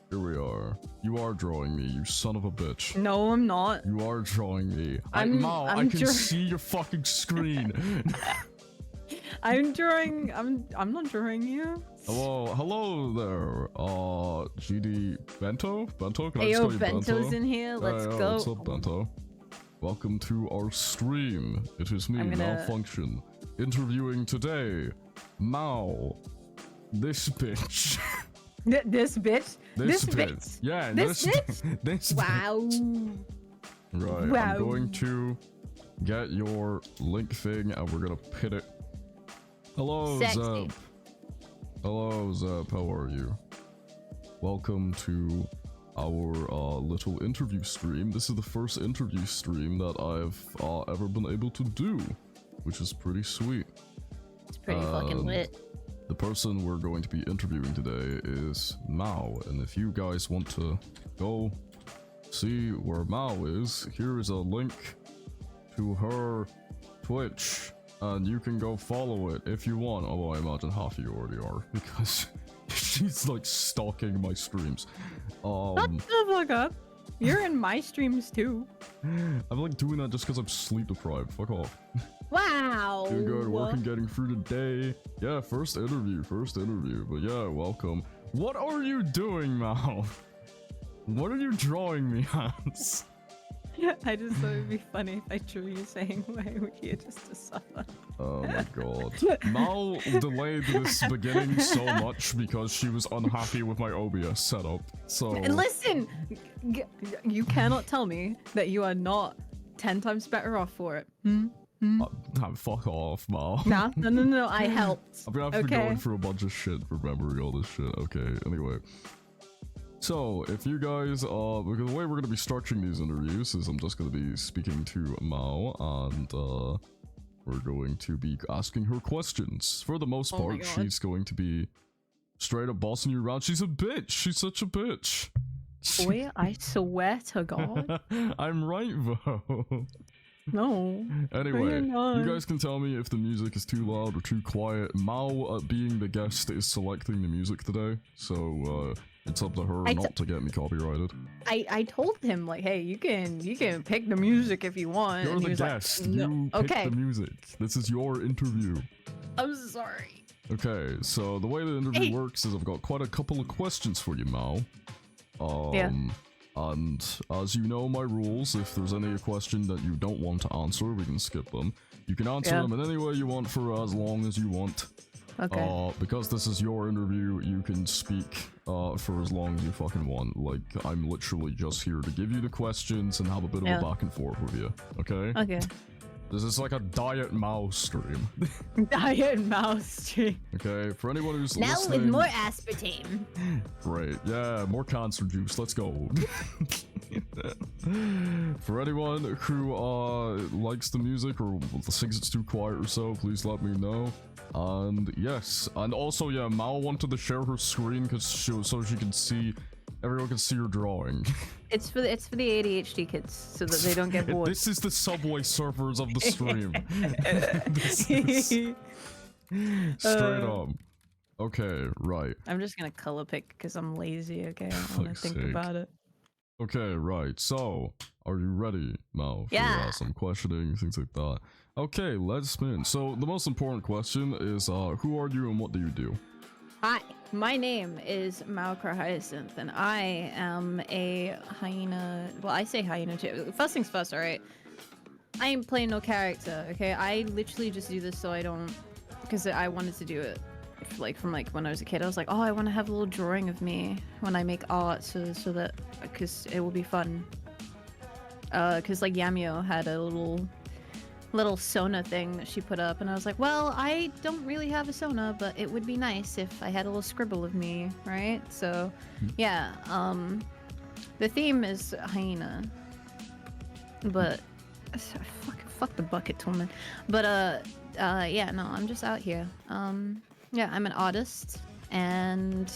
Here we are. You are drawing me, you son of a bitch. No, I'm not. You are drawing me. I'm I can see your fucking screen. I'm drawing. I'm not drawing you. Hello there. GD Bento? Bento? Can I just Ayo, call you Bento's Bento? in here. Let's go. What's up, Bento? Welcome to our stream. It is me, Malfunction, interviewing today Mao. This bitch. This bitch. This bitch. Yeah, this bitch. This wow. Bitch. Right. Wow. I'm going to get your link thing, and we're gonna pin it. Hello, Sexy. Zeb. Hello, Zeb. How are you? Welcome to our little interview stream. This is the first interview stream that I've ever been able to do, which is pretty sweet. It's pretty fucking lit. The person we're going to be interviewing today is Mao, and if you guys want to go see where Mao is, here is a link to her Twitch, and you can go follow it if you want. Although I imagine half of you already are, because she's like stalking my streams. Shut the fuck up. You're in my streams too. I'm like doing that just because I'm sleep deprived. Fuck off. Wow. Doing good, working, getting through the day. Yeah, first interview. But yeah, welcome. What are you doing, Mao? What are you drawing me as? I just thought it'd be funny if I drew you saying why we're here just to suffer. Oh my god. Mao delayed this beginning so much because she was unhappy with my OBS setup. So listen, you cannot tell me that you are not 10 times better off for it. Fuck off, Mao. No, I helped. I'm gonna have to be going through a bunch of shit remembering all this shit. Okay, anyway. So, if you guys, because the way we're gonna be structuring these interviews is I'm just gonna be speaking to Mao, and, we're going to be asking her questions. For the most part, she's going to be straight up bossing you around. She's a bitch! She's such a bitch! Boy, I swear to God. I'm right, though. No. Anyway, you guys can tell me if the music is too loud or too quiet. Mao, being the guest, is selecting the music today, so, it's up to her not to get me copyrighted. I told him, like, hey, you can pick the music if you want. You're the guest. Like, no. You pick the music. This is your interview. I'm sorry. Okay, so the way the interview works is I've got quite a couple of questions for you, Mao. And as you know my rules, if there's any question that you don't want to answer, we can skip them. You can answer them in any way you want for as long as you want. Okay. Because this is your interview, you can speak for as long as you fucking want. Like, I'm literally just here to give you the questions and have a bit of a back and forth with you. Okay? Okay. This is like a Diet Mao stream. Diet Mao stream. Okay, for anyone who's now listening... with more aspartame. Great, yeah, more cancer juice, let's go. For anyone who likes the music or thinks it's too quiet or so, please let me know. And yes, and also yeah, Mao wanted to share her screen so she can see, everyone can see her drawing. It's for the ADHD kids so that they don't get bored. This is the Subway Surfers of the stream. Straight up. Okay, right. I'm just gonna color pick because I'm lazy. Okay, I don't want to think about it. Okay, right. So, are you ready, Mao? For some questioning, things like that. Okay, let's spin. So, the most important question is, who are you and what do you do? Hi, my name is Maokra Hyacinth, and I am a hyena. Well, I say hyena too. First things first, alright? I ain't playing no character, okay? I literally just do this so I don't... Because I wanted to do it, like, from, like, when I was a kid. I was like, oh, I want to have a little drawing of me when I make art so that... Because it will be fun. Because, like, Yamio had a little Sona thing that she put up, and I was like, well, I don't really have a Sona, but it would be nice if I had a little scribble of me, right? So yeah, the theme is hyena, but fuck the bucket Tillman. But yeah, no, I'm just out here. Yeah, I'm an artist, and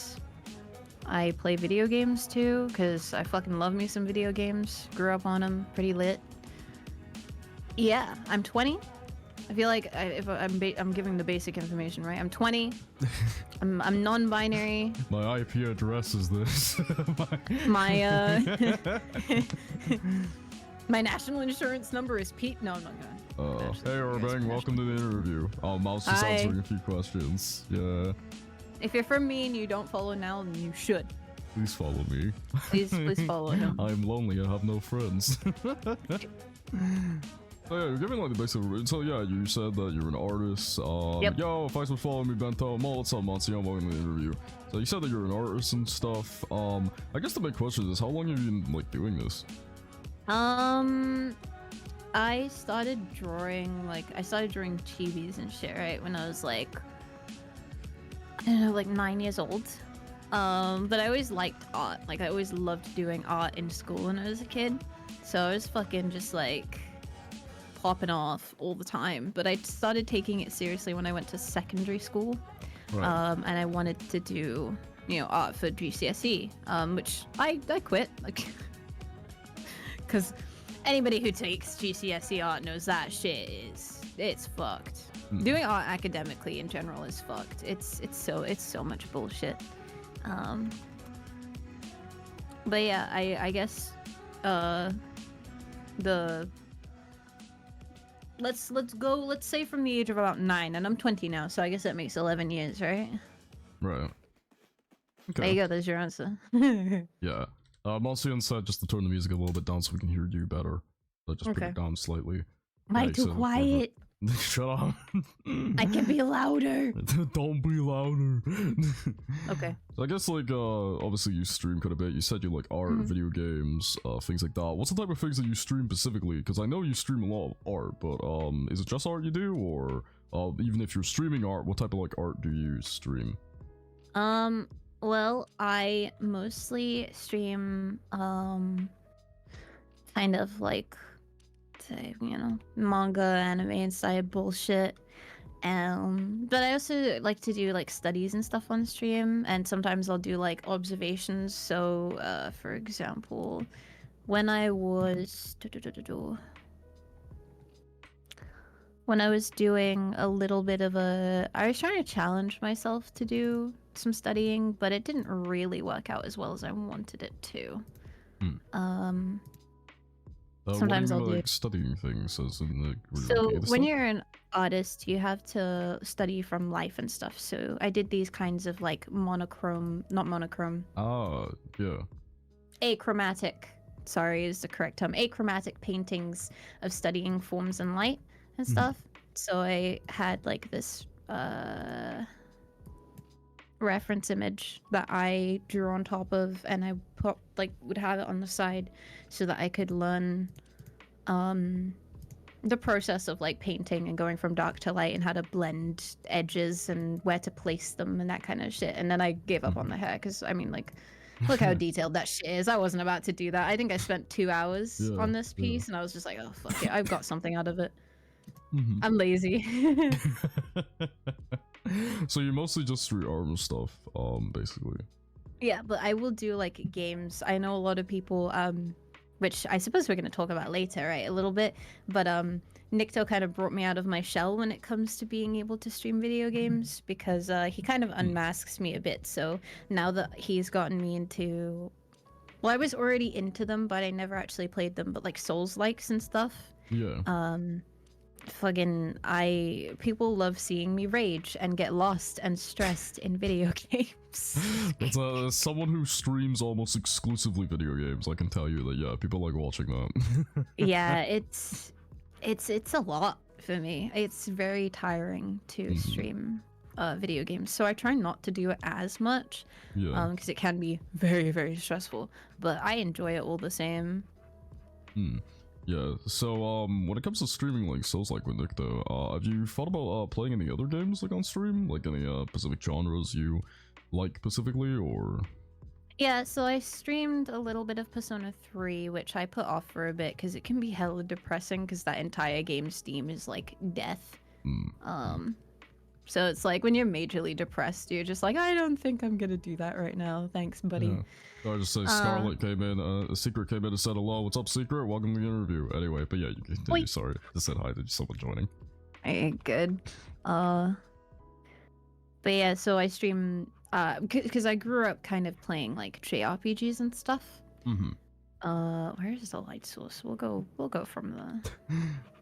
I play video games too, because I fucking love me some video games. Grew up on them, pretty lit. Yeah, I'm 20. I feel like if I'm giving the basic information, right? I'm 20. I'm non-binary. My IP address is this. My my national insurance number is Pete. No, I'm not gonna. Hey Urbang, welcome to the interview. Mouse just Hi. answering a few questions. Yeah. If you're from me and you don't follow now, then you should. Please follow me. Please follow him. I'm lonely, I have no friends. So yeah, you're giving like the basic. So yeah, you said that you're an artist. Yep. Yo, thanks for following me, Bento. Mo, what's up, Monsignor? Welcome to the interview. So you said that you're an artist and stuff. I guess the big question is, how long have you been like doing this? I started drawing chibis and shit, right, when I was like, I don't know, like 9 years old. But I always liked art. Like I always loved doing art in school when I was a kid. So I was fucking just like popping off all the time. But I started taking it seriously when I went to secondary school. Right. And I wanted to do, art for GCSE, which I quit, like, because anybody who takes GCSE art knows that shit it's fucked. Doing art academically in general is fucked. It's so much bullshit. But yeah, I guess let's say from the age of about 9, and I'm 20 now, so I guess that makes 11 years, right? Right. Okay. There you go, there's your answer. Yeah. Monsignor said just to turn the music a little bit down so we can hear you better. So just put Okay. it down slightly. Am I Yeah, too so- quiet? Shut up. I can be louder. Don't be louder. Okay. So I guess like obviously you stream quite a bit. You said you like art, video games, things like that. What's the type of things that you stream specifically? Because I know you stream a lot of art, but is it just art you do, or even if you're streaming art, what type of like art do you stream? Well, I mostly stream kind of like, say, manga, anime inspired bullshit. But I also like to do like studies and stuff on stream, and sometimes I'll do like observations. So, for example, when I was doing a little bit of I was trying to challenge myself to do some studying, but it didn't really work out as well as I wanted it to. Sometimes what do you I'll mean, do. like studying things as in the So data when stuff? you're an artist, you have to study from life and stuff. So I did these kinds of like not monochrome, Yeah. achromatic, sorry is the correct term, achromatic paintings of studying forms and light and stuff. So I had like this reference image that I drew on top of, and I would have it on the side so that I could learn the process of like painting and going from dark to light and how to blend edges and where to place them and that kind of shit. And then I gave up on the hair because I mean, like, look how detailed that shit is. I wasn't about to do that. I think I spent 2 hours Yeah, on this yeah. piece and I was just like, oh fuck it, I've got something out of it. Mhm. I'm lazy. So you mostly just stream art stuff, basically. Yeah, but I will do like games. I know a lot of people, which I suppose we're going to talk about later, right? A little bit. But Nikto kind of brought me out of my shell when it comes to being able to stream video games because he kind of unmasks me a bit. So now that he's gotten me into, well, I was already into them, but I never actually played them. But like Souls-likes and stuff. Yeah. People love seeing me rage and get lost and stressed in video games. As someone who streams almost exclusively video games, I can tell you that yeah, people like watching that. Yeah, it's a lot for me. It's very tiring to stream video games, so I try not to do it as much Yeah. because it can be very, very stressful, but I enjoy it all the same. Yeah, so when it comes to streaming like Souls-like with Nick though, have you thought about playing any other games like on stream? Like any specific genres you like specifically, or? Yeah, so I streamed a little bit of Persona 3, which I put off for a bit because it can be hella depressing because that entire game's theme is like death. So it's like when you're majorly depressed, you're just like, I don't think I'm gonna do that right now. Thanks, buddy. Yeah. I just say Scarlet came in, Secret came in and said hello. What's up, Secret? Welcome to the interview. Anyway, but yeah, you continue. Oi. Sorry, just said hi to someone joining. Good. Uh, but yeah, so I stream because I grew up kind of playing like JRPGs and stuff. Mm-hmm. Where's the light source? We'll go from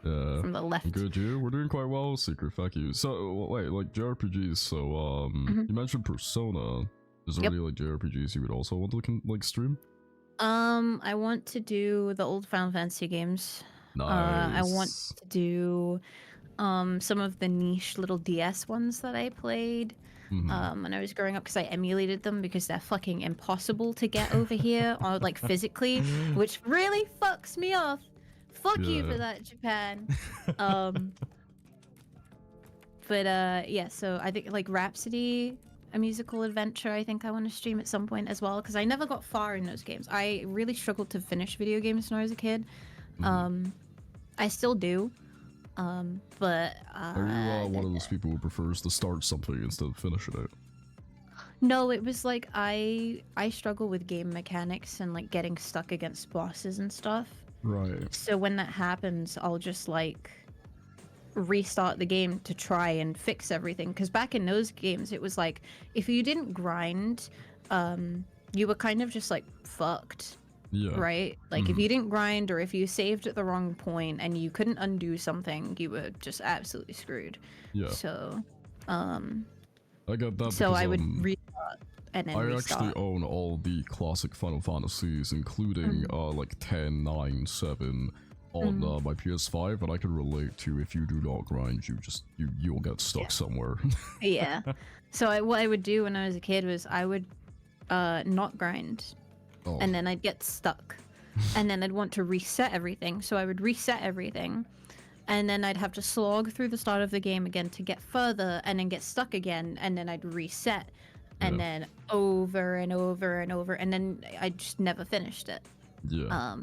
Yeah. the left. Good, you. We're doing quite well, Secret. Thank you. So, wait, like JRPGs. So, Mhm. you mentioned Persona. Is there Yep. any like JRPGs you would also want to like stream? I want to do the old Final Fantasy games. I want Nice. to do some of the niche little DS ones that I played Mm-hmm. when I was growing up because I emulated them because they're fucking impossible to get over here or like physically, which really fucks me off. Fuck you Yeah. for that, Japan. Um, but yeah, so I think like Rhapsody, a musical adventure, I think I want to stream at some point as well because I never got far in those games. I really struggled to finish video games when I was a kid. Mhm. Um, I still do. But Are you one of those people who prefers to start something instead of finishing it? no, it was like I struggle with game mechanics and like getting stuck against bosses and stuff. Right. So when that happens, I'll just like restart the game to try and fix everything because back in those games it was like if you didn't grind, you were kind of just like fucked. Yeah. Right? Like if you didn't grind or if you saved at the wrong point and you couldn't undo something, you were just absolutely screwed. Yeah. So I get that so because I would restart and then I restart. actually own all the classic Final Fantasies, including like 10, 9, 7 on my PS5, and I can relate to if you do not grind, you'll get stuck somewhere. Yeah. So what I would do when I was a kid was I would not grind Oh. and then I'd get stuck. And then I'd want to reset everything. So I would reset everything. And then I'd have to slog through the start of the game again to get further and then get stuck again. And then I'd reset. And Yeah. then over and over and over. And then I just never finished it. Yeah.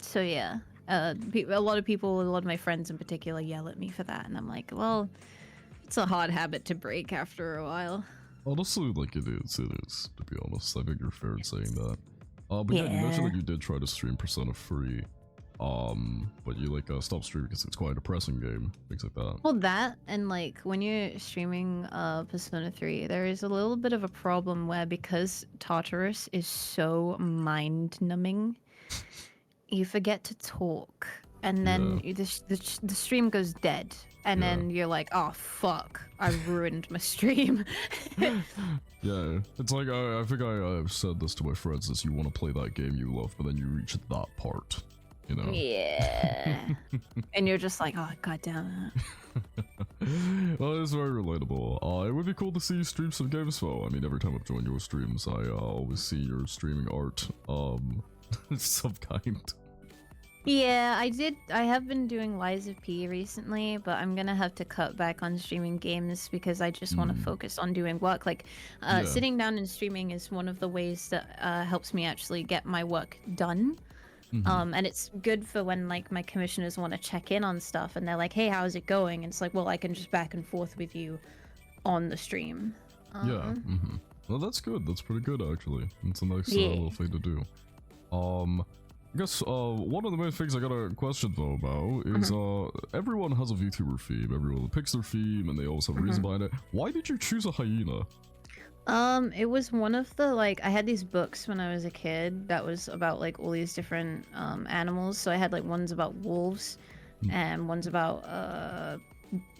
So yeah. A lot of people, a lot of my friends in particular, yell at me for that. And I'm like, well, it's a hard habit to break after a while. Honestly, like it is, to be honest. I think you're fair in saying that. But yeah, you mentioned that you did try to stream Persona 3. But you like stopped streaming because it's quite a depressing game, things like that. Well, that and like when you're streaming Persona 3, there is a little bit of a problem where because Tartarus is so mind-numbing, you forget to talk, and then the stream goes dead, and Yeah. then you're like, oh fuck, I ruined my stream. Yeah, it's like I think I've said this to my friends: is you want to play that game you love, but then you reach that part, you know. Yeah. And you're just like, oh god damn it. Well, it's very relatable. It would be cool to see you stream some games though. I mean, every time I've joined your streams, I always see your streaming art, of some kind. Yeah, I have been doing Lies of P recently, but I'm gonna have to cut back on streaming games because I just want to focus on doing work. Like, Yeah. sitting down and streaming is one of the ways that helps me actually get my work done. And it's good for when like my commissioners want to check in on stuff and they're like, "Hey, how's it going?" And it's like, "Well, I can just back and forth with you on the stream." Yeah. Well, that's good. That's pretty good actually. It's a nice Yeah. little thing to do. I guess one of the main things I got a question though about is everyone has a VTuber theme. Everyone picks their theme and they always have a reason behind it. Why did you choose a hyena? It was one of the like I had these books when I was a kid that was about like all these different animals. So I had like ones about wolves and ones about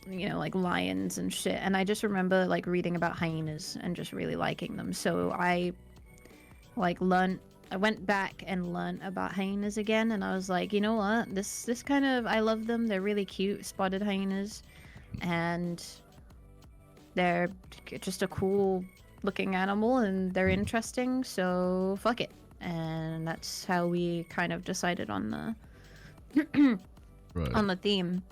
like lions and shit. And I just remember like reading about hyenas and just really liking them. So I went back and learned about hyenas again, and I was like, you know what? This kind of I love them. They're really cute, spotted hyenas, and they're just a cool looking animal, and they're interesting. So fuck it, and that's how we kind of decided on the Right. on the theme.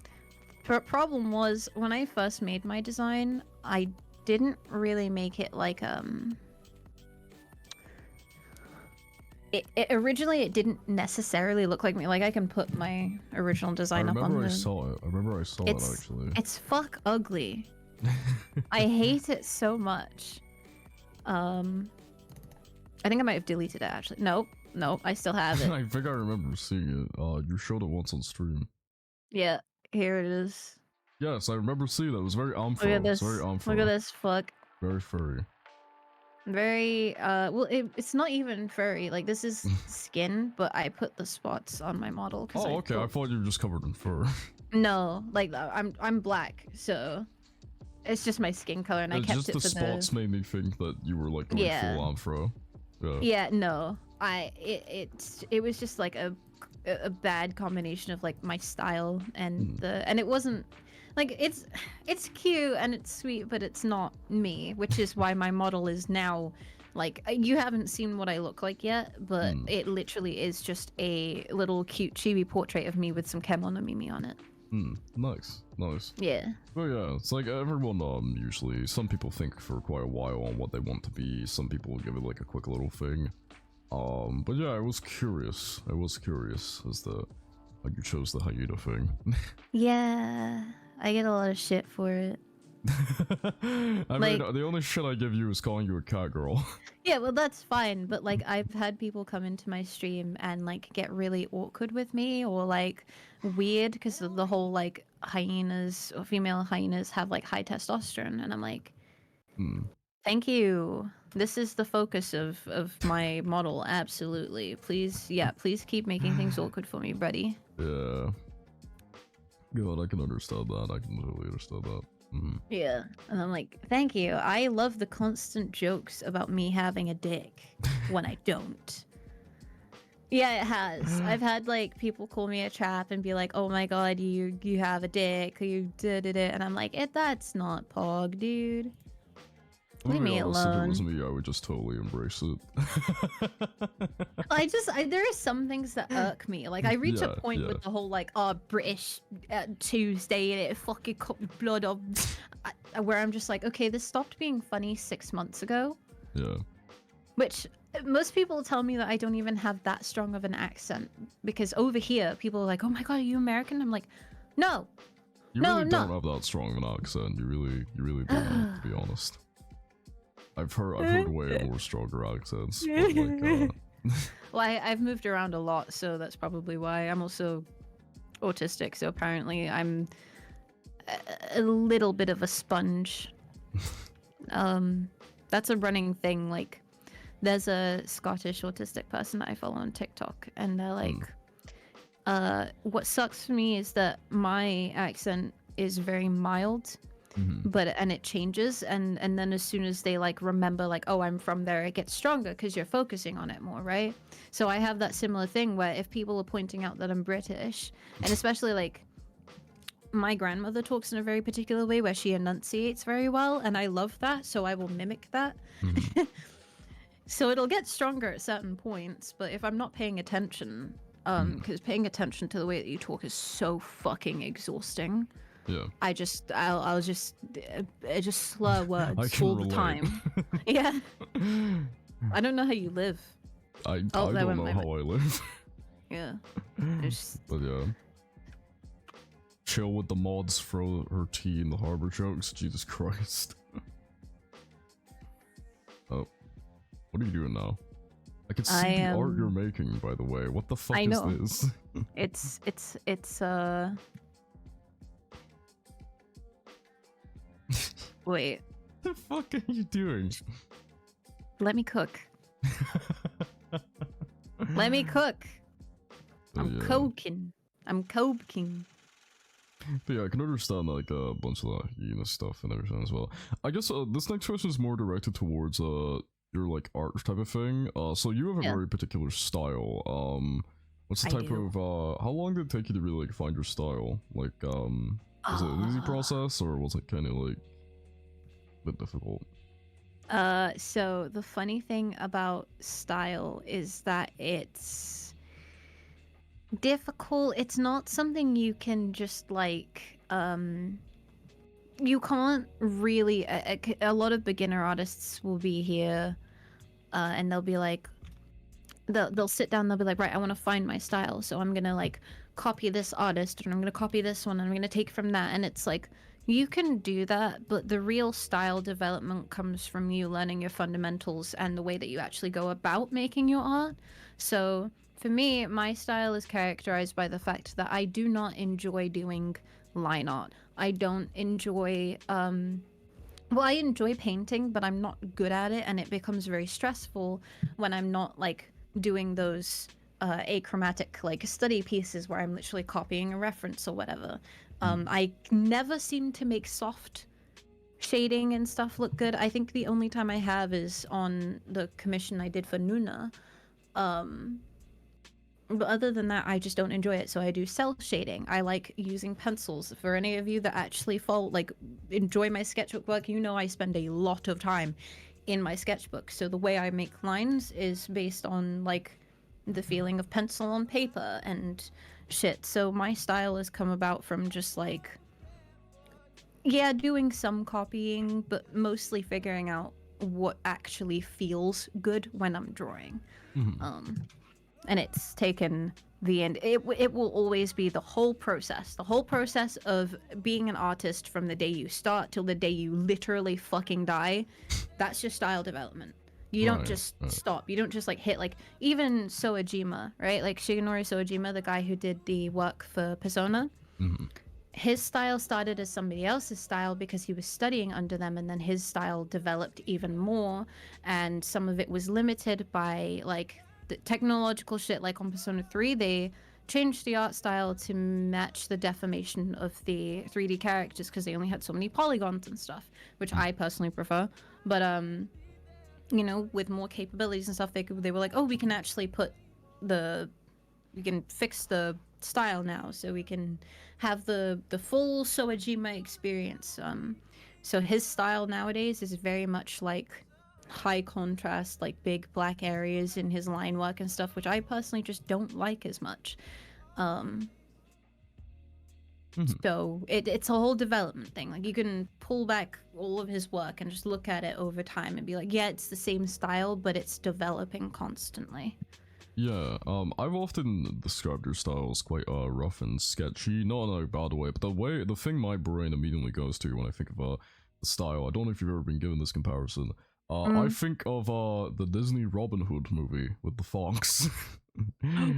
Problem was when I first made my design, I didn't really make it like originally it didn't necessarily look like me. Like I can put my original I design up on remember the. I saw it. I remember I saw it It's actually. it's fuck ugly. I hate it so much. I think I might have deleted it actually. Nope, I still have it. I think I remember seeing it. You showed it once on stream. Yeah, here it is. Yes, I remember seeing that. It was very Look at It's very this. Look at this fuck. Very furry. Very well it's not even furry. Like this is skin, but I put the spots on my model because Oh, okay. I thought you were just covered in fur. No, like I'm black, so it's just my skin color, and I kept just it the for spots made me think that you were like going full on fro. Yeah. Yeah, no. It was just like a bad combination of like my style and and it wasn't like it's cute and it's sweet, but it's not me, which is why my model is now like you haven't seen what I look like yet, but it literally is just a little cute chibi portrait of me with some Kemon no Mimi on it. Nice. Yeah. Well, yeah, it's like everyone, usually, some people think for quite a while on what they want to be, some people give it like a quick little thing. But yeah, I was curious as to how you chose the hyena thing. Yeah, I get a lot of shit for it. I mean, the only shit I give you is calling you a cat girl. Yeah, well, that's fine, but like I've had people come into my stream and like get really awkward with me or like weird because of the whole like hyenas or female hyenas have like high testosterone, and I'm like, thank you. This is the focus of my model. Absolutely. Please, yeah, please keep making things awkward for me, buddy. Yeah. God, I can understand that. I can totally understand that. Yeah, and I'm like, thank you. I love the constant jokes about me having a dick when I don't. Yeah, it has. I've had like people call me a chap and be like, "Oh my god, you have a dick, you did it," and I'm like, that's not pog, dude. Leave me alone. If it was me, I would just totally embrace it. There are some things that irk me. Like I reach a point with the whole like, British Tuesday and it fucking cut with blood on, where I'm just like, okay, this stopped being funny 6 months ago. Yeah. Which most people tell me that I don't even have that strong of an accent, because over here people are like, oh my god, are you American? I'm like, no. You really don't have that strong of an accent. You really don't, to be honest. I've heard way more stronger accents. But like, well, I've moved around a lot, so that's probably why. I'm also autistic, so apparently I'm a little bit of a sponge. That's a running thing. Like, there's a Scottish autistic person that I follow on TikTok, and they're like, what sucks for me is that my accent is very mild. And it changes, and then as soon as they like remember like, oh, I'm from there, it gets stronger because you're focusing on it more, right? So I have that similar thing where if people are pointing out that I'm British, and especially like my grandmother talks in a very particular way where she enunciates very well, and I love that, so I will mimic that. So it'll get stronger at certain points, but if I'm not paying attention, because paying attention to the way that you talk is so fucking exhausting. Yeah. I'll just slur words all the time. Yeah. I don't know how you live. I don't know how I live. Yeah. But yeah. Chill with the mods, throw her tea in the harbor jokes. Jesus Christ. Oh. What are you doing now? I can see the art you're making, by the way. What the fuck is this? it's Wait. What the fuck are you doing? Let me cook. Let me cook. I'm cooking. I'm cooking. But yeah, I can understand like a bunch of the stuff and everything as well. I guess this next question is more directed towards your like art type of thing. So you have a very particular style. What's the type of how long did it take you to really like find your style? Like was it an easy process, or was it kind of like a bit difficult? So the funny thing about style is that it's difficult. It's not something you can just like you can't really a lot of beginner artists will be here and they'll be like they'll sit down, they'll be like, right, I want to find my style, so I'm gonna like copy this artist and I'm gonna copy this one and I'm gonna take from that, and it's like you can do that, but the real style development comes from you learning your fundamentals and the way that you actually go about making your art. So for me, my style is characterized by the fact that I do not enjoy doing line art. I don't enjoy well, I enjoy painting, but I'm not good at it, and it becomes very stressful when I'm not like doing those achromatic like study pieces where I'm literally copying a reference or whatever. I never seem to make soft shading and stuff look good. I think the only time I have is on the commission I did for Nuna. But other than that, I just don't enjoy it. So I do cell shading. I like using pencils. For any of you that actually enjoy my sketchbook work, you know I spend a lot of time in my sketchbook. So the way I make lines is based on like the feeling of pencil on paper and shit. So my style has come about from just like, yeah, doing some copying, but mostly figuring out what actually feels good when I'm drawing. And it's taken the end. It will always be the whole process of being an artist from the day you start till the day you literally fucking die. That's your style development. You don't just stop. You don't just like hit like even Soejima, right? Like Shigenori Soejima, the guy who did the work for Persona. His style started as somebody else's style because he was studying under them, and then his style developed even more, and some of it was limited by like the technological shit. Like on Persona 3, they changed the art style to match the deformation of the 3D characters because they only had so many polygons and stuff, which I personally prefer. But you know, with more capabilities and stuff, they were like, oh, we can actually we can fix the style now, so we can have the full Soejima experience. So his style nowadays is very much like high contrast, like big black areas in his line work and stuff, which I personally just don't like as much. So it's a whole development thing. Like you can pull back all of his work and just look at it over time and be like, yeah, it's the same style, but it's developing constantly. Yeah, I've often described your style as quite rough and sketchy, not in a bad way, but the thing my brain immediately goes to when I think of the style, I don't know if you've ever been given this comparison. I think of the Disney Robin Hood movie with the fox.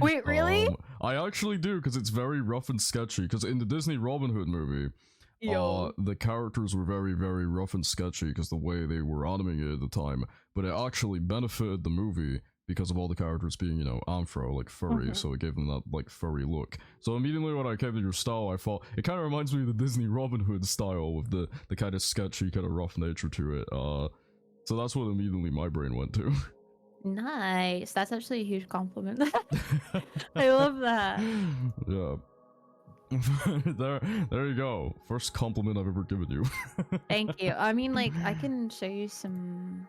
Wait, really? I actually do, because it's very rough and sketchy, because in the Disney Robin Hood movie, the characters were very, very rough and sketchy because the way they were animated at the time, but it actually benefited the movie because of all the characters being, you know, anthro, like furry, so it gave them that, like, furry look. So immediately when I came to your style, I thought, it kind of reminds me of the Disney Robin Hood style with the kind of sketchy, kind of rough nature to it. So that's what immediately my brain went to. Nice. That's actually a huge compliment. I love that. Yeah. there you go. First compliment I've ever given you. Thank you. I mean, like, I can show you some.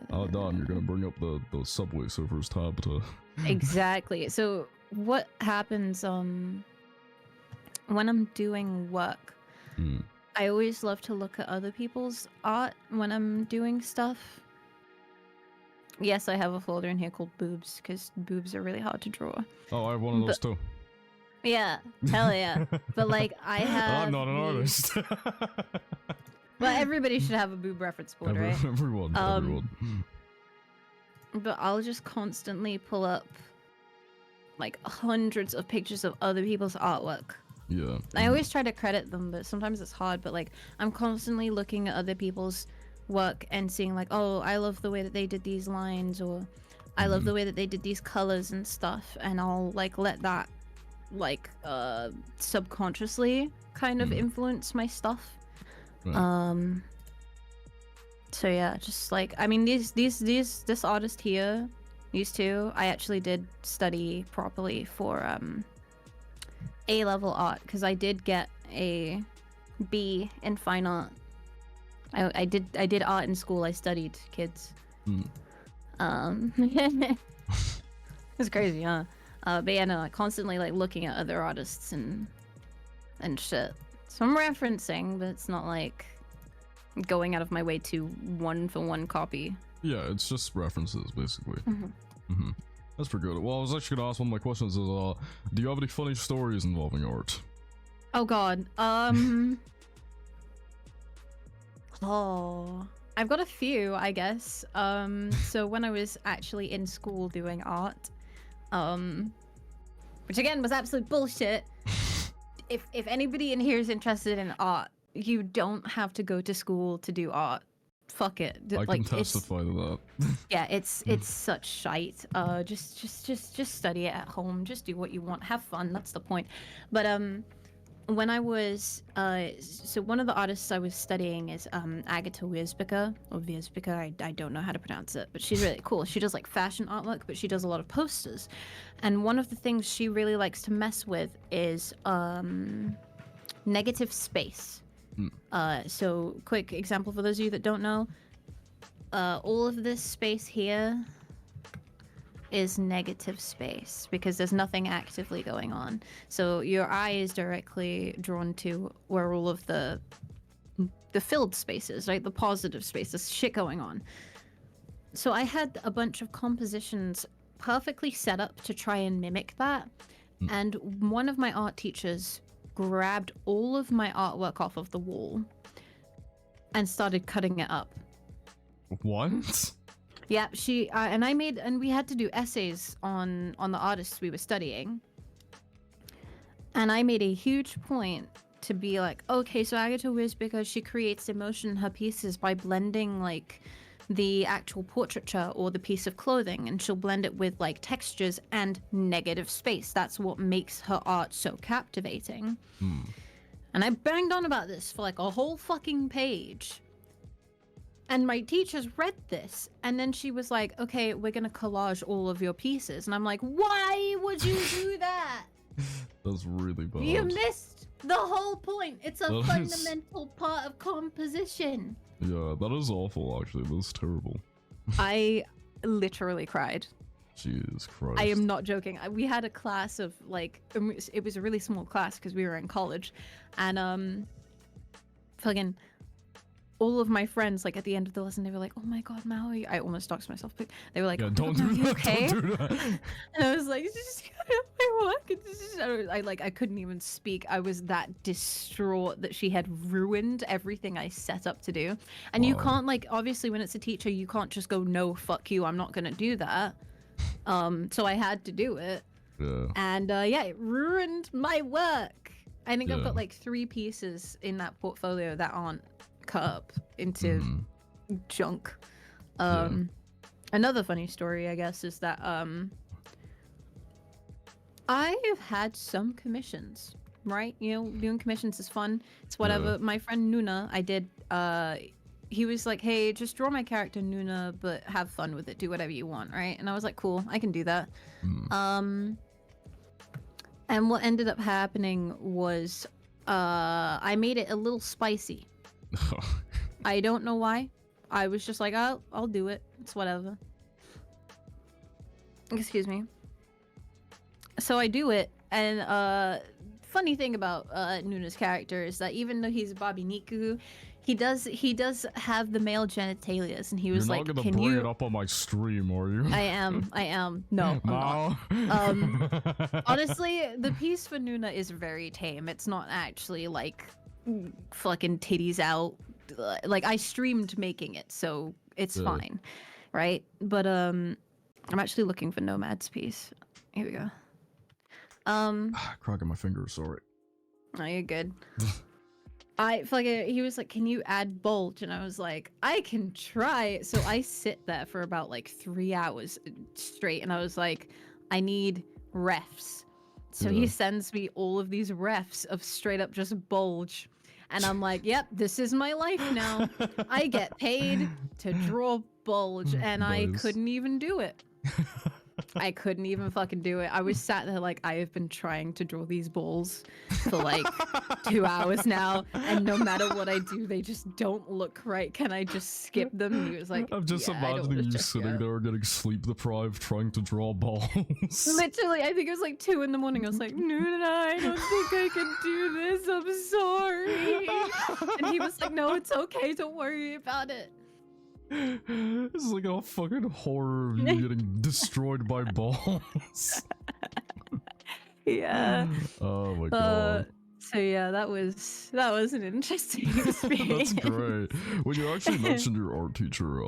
Oh, damn, you're gonna bring up the Subway Surfers tab to. Exactly. So, what happens when I'm doing work? I always love to look at other people's art when I'm doing stuff. Yes, I have a folder in here called boobs, because boobs are really hard to draw. Oh, I have one of those too. Yeah, hell yeah. But like, I have. I'm not an artist. Well, everybody should have a boob reference board, right? Everyone. But I'll just constantly pull up like hundreds of pictures of other people's artwork. Yeah. I always try to credit them, but sometimes it's hard. But like, I'm constantly looking at other people's work and seeing like, oh, I love the way that they did these lines, or I love the way that they did these colors and stuff, and I'll like let that like subconsciously kind of influence my stuff. Right. So yeah, just like, I mean, this artist here, these two, I actually did study properly for A-level art, because I did get a B in fine art. I did art in school. I studied kids. It's crazy, huh? But yeah, no, like constantly like looking at other artists and shit. So I'm referencing, but it's not like going out of my way to one-for-one copy. Yeah, it's just references, basically. That's pretty good. Well, I was actually gonna ask, one of my questions is, do you have any funny stories involving art? Oh god. Oh, I've got a few, I guess. So when I was actually in school doing art, which again was absolute bullshit. if anybody in here is interested in art, you don't have to go to school to do art. Fuck it. I can testify to that. Yeah, it's such shite. Just study it at home. Just do what you want. Have fun. That's the point. But when I was so one of the artists I was studying is Agatha Wierzbicka or Wierzbicka. I don't know how to pronounce it, but she's really cool. She does like fashion artwork, but she does a lot of posters. And one of the things she really likes to mess with is negative space. So quick example for those of you that don't know, all of this space here is negative space because there's nothing actively going on. So your eye is directly drawn to where all of the filled spaces, right? The positive space, there's shit going on. So I had a bunch of compositions perfectly set up to try and mimic that. And one of my art teachers grabbed all of my artwork off of the wall and started cutting it up. What? Yeah, she and we had to do essays on the artists we were studying. And I made a huge point to be like, okay, so Agatha Wierzbicka, she creates emotion in her pieces by blending like the actual portraiture or the piece of clothing, and she'll blend it with like textures and negative space. That's what makes her art so captivating. And I banged on about this for like a whole fucking page. And my teachers read this, and then she was like, okay, we're gonna collage all of your pieces. And I'm like, why would you do that? That's really bad. You missed the whole point. It's a That fundamental part of composition. Yeah, that is awful, actually. That's terrible. I literally cried. Jesus Christ. I am not joking. We had a class of like, it was a really small class because we were in college, and fucking all of my friends, like at the end of the lesson, they were like, "Oh my god, Maui!" I almost doxed myself, but they were like, Yeah, "Oh don't my do God, that. okay?" Don't do that. And I was like, "Just my work." I couldn't even speak. I was that distraught that she had ruined everything I set up to do. And you can't, like, obviously when it's a teacher, you can't just go, "No, fuck you, I'm not gonna do that." So I had to do it. Yeah. And yeah, it ruined my work. I think I've Yeah. got like 3 pieces in that portfolio that aren't cut up into junk. Another funny story, I guess, is that I've had some commissions, right? You know, doing commissions is fun. It's whatever. Yeah. My friend Nuna, I did he was like, "Hey, just draw my character Nuna, but have fun with it. Do whatever you want," right? And I was like, "Cool, I can do that." And what ended up happening was I made it a little spicy. I don't know why. I was just like, "Oh, I'll do it. It's whatever." Excuse me. So I do it, and funny thing about Nuna's character is that even though he's Bobby Niku, he does have the male genitalias, and he was You're like, not gonna "Can bring you?" it up on my stream, are you? I am. No, I'm not. Honestly, the piece for Nuna is very tame. It's not actually like fucking titties out. Like, I streamed making it, so it's fine, right? But I'm actually looking for Nomad's piece. Here we go. Cracking my fingers, sorry. Oh, you're good. He was like, "Can you add bulge?" And I was like, "I can try." So I sit there for about like 3 hours straight, and I was like, "I need refs." So he sends me all of these refs of straight up just bulge. And I'm like, "Yep, this is my life now. I get paid to draw bulge," and I couldn't even do it. I couldn't even fucking do it. I was sat there like, I have been trying to draw these balls for like 2 hours now, and no matter what I do, they just don't look right. Can I just skip them? And he was like, I'm just "Yeah, I don't imagining wanna you check sitting out." there getting sleep deprived trying to draw balls. Literally, I think it was like 2 in the morning. I was like, "Nuna, I don't think I can do this. I'm sorry." And he was like, "No, it's okay. Don't worry about it." It's like a fucking horror of you getting destroyed by balls. Yeah. Oh my god. So yeah, that was an interesting experience. That's great. When you actually mentioned your art teacher,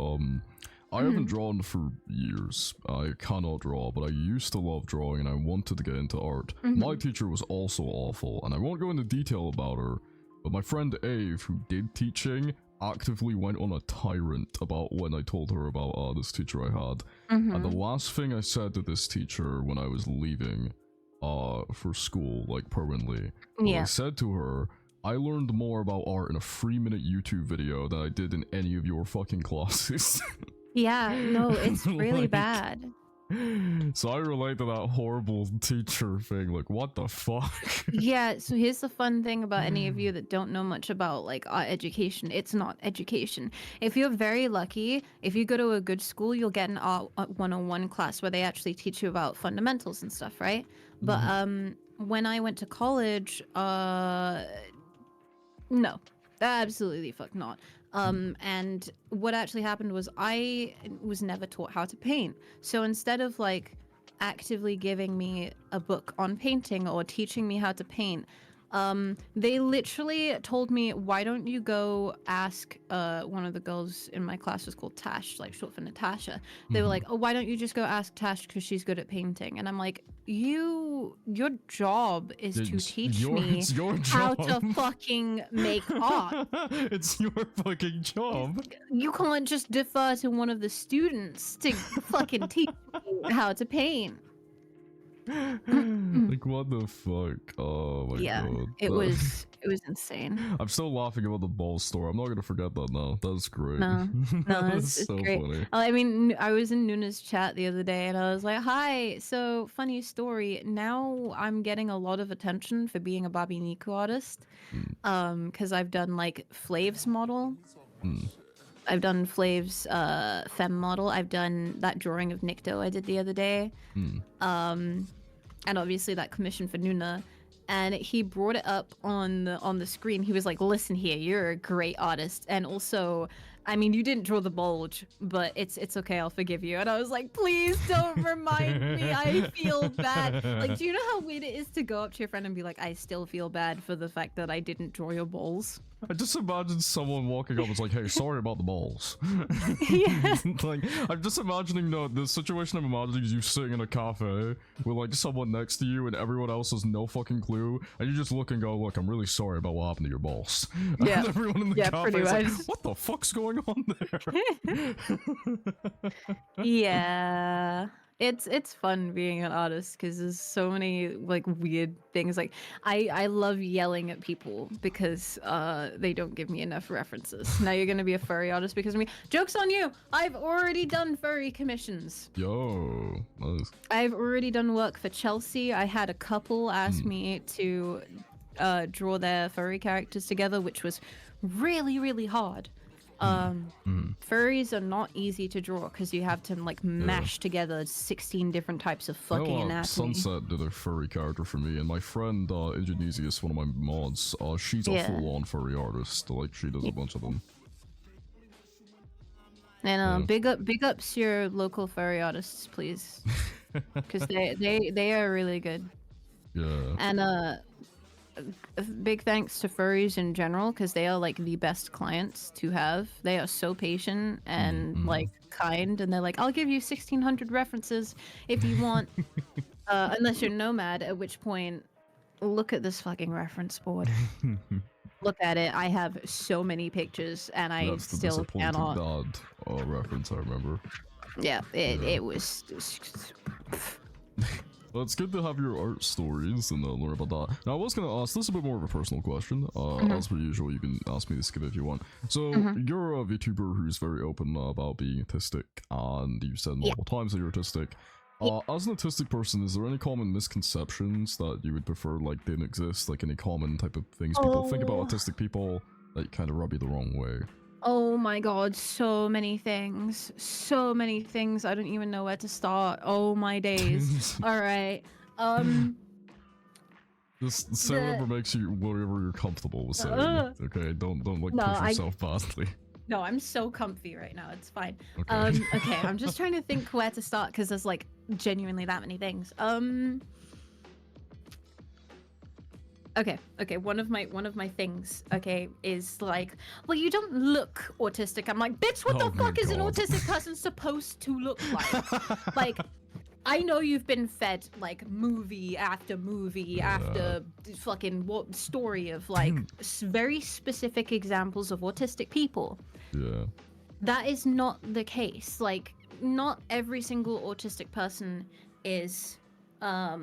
I haven't drawn for years. I cannot draw, but I used to love drawing and I wanted to get into art. My teacher was also awful, and I won't go into detail about her, but my friend Ave, who did teaching, actively went on a tyrant about when I told her about this teacher I had. And the last thing I said to this teacher when I was leaving for school, like permanently, I said to her, I learned more about art in a 3-minute YouTube video than I did in any of your fucking classes. Yeah, no, it's really Like, bad. So I relate to that horrible teacher thing, like, what the fuck? Yeah, so here's the fun thing about any of you that don't know much about like art education. It's not education. If you're very lucky, if you go to a good school, you'll get an art 101 class where they actually teach you about fundamentals and stuff, right? But when I went to college, no, absolutely fuck not. And what actually happened was I was never taught how to paint. So instead of like actively giving me a book on painting or teaching me how to paint, they literally told me, why don't you go ask one of the girls in my class was called Tash, like short for Natasha. They were like, oh, why don't you just go ask Tash because she's good at painting? And I'm like, your job is to teach me how to fucking make art. It's your fucking job. You can't just defer to one of the students to fucking teach me how to paint. Like, what the fuck? Oh my god. It was insane. I'm still laughing about the ball store. I'm not gonna forget that now. That's great. No, That's it's so great. funny. I mean, I was in Nuna's chat the other day and I was like, hi, so funny story. Now I'm getting a lot of attention for being a Bobby Niku artist. Because I've done like Flav's model. I've done Flav's femme model. I've done that drawing of Nikto I did the other day. And obviously that commission for Nuna. And he brought it up on the screen. He was like, listen here, you're a great artist. And also, I mean, you didn't draw the bulge, but it's okay, I'll forgive you. And I was like, please don't remind me, I feel bad. Like, do you know how weird it is to go up to your friend and be like, I still feel bad for the fact that I didn't draw your balls? I just imagine someone walking up and is like, hey, sorry about the balls. Yeah. Like, I'm just imagining the situation I'm imagining is you sitting in a cafe with like someone next to you and everyone else has no fucking clue, and you just look and go, look, I'm really sorry about what happened to your balls. Yeah. And everyone in the Yeah, cafe pretty is like, much. what the fuck's going on there? Yeah. It's fun being an artist because there's so many like weird things. Like I love yelling at people because they don't give me enough references. Now you're gonna be a furry artist because of me. Joke's on you! I've already done furry commissions. Yo, nice. I've already done work for Chelsea. I had a couple ask me to draw their furry characters together, which was really, really hard. Furries are not easy to draw because you have to like mash together 16 different types of fucking anatomy. Sunset did a furry character for me, and my friend Ingenesius, one of my mods, she's a full-on furry artist. Like, she does a bunch of them. And big ups your local furry artists, please, because they are really good. Yeah. And big thanks to furries in general because they are like the best clients to have. They are so patient and like kind, and they're like, I'll give you 1,600 references if you want, unless you're Nomad, at which point, look at this fucking reference board. Look at it. I have so many pictures and I That's the still cannot. Dad reference, I remember. Yeah, it was. Well, it's good to have your art stories and learn about that. Now, I was going to ask, this is a bit more of a personal question. As per usual, you can ask me to skip if you want. So, you're a VTuber who's very open about being autistic, and you've said multiple times that you're autistic. As an autistic person, is there any common misconceptions that you would prefer, like, didn't exist? Like, any common type of things people think about autistic people that kind of rub you the wrong way? Oh my god, so many things. So many things. I don't even know where to start. Oh my days. Alright. Just say whatever makes you, whatever you're comfortable with saying. Okay, don't like push yourself badly. No, I'm so comfy right now. It's fine. Okay, okay, I'm just trying to think where to start because there's like genuinely that many things. Okay. One of my things, okay, is like, well, you don't look autistic. I'm like, bitch, what Oh the my fuck is an God. autistic person supposed to look like? Like, I know you've been fed like movie after movie after fucking what story of like very specific examples of autistic people. Yeah. That is not the case. Like, not every single autistic person is, I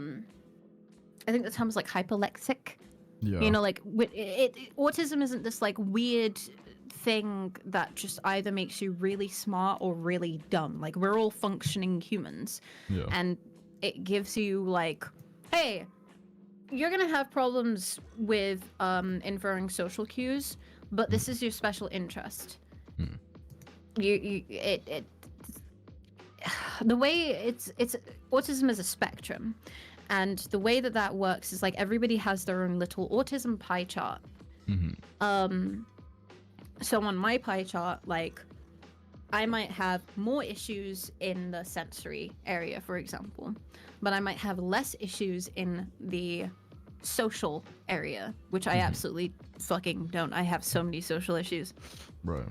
think the term is like hyperlexic. Yeah. You know, like autism isn't this like weird thing that just either makes you really smart or really dumb. Like, we're all functioning humans, Yeah. and it gives you like, hey, you're gonna have problems with inferring social cues, but this is your special interest. The way it's autism is a spectrum, and the way that works is like everybody has their own little autism pie chart. So on my pie chart, like, I might have more issues in the sensory area, for example, but I might have less issues in the social area, which I absolutely fucking don't. I have so many social issues. Right.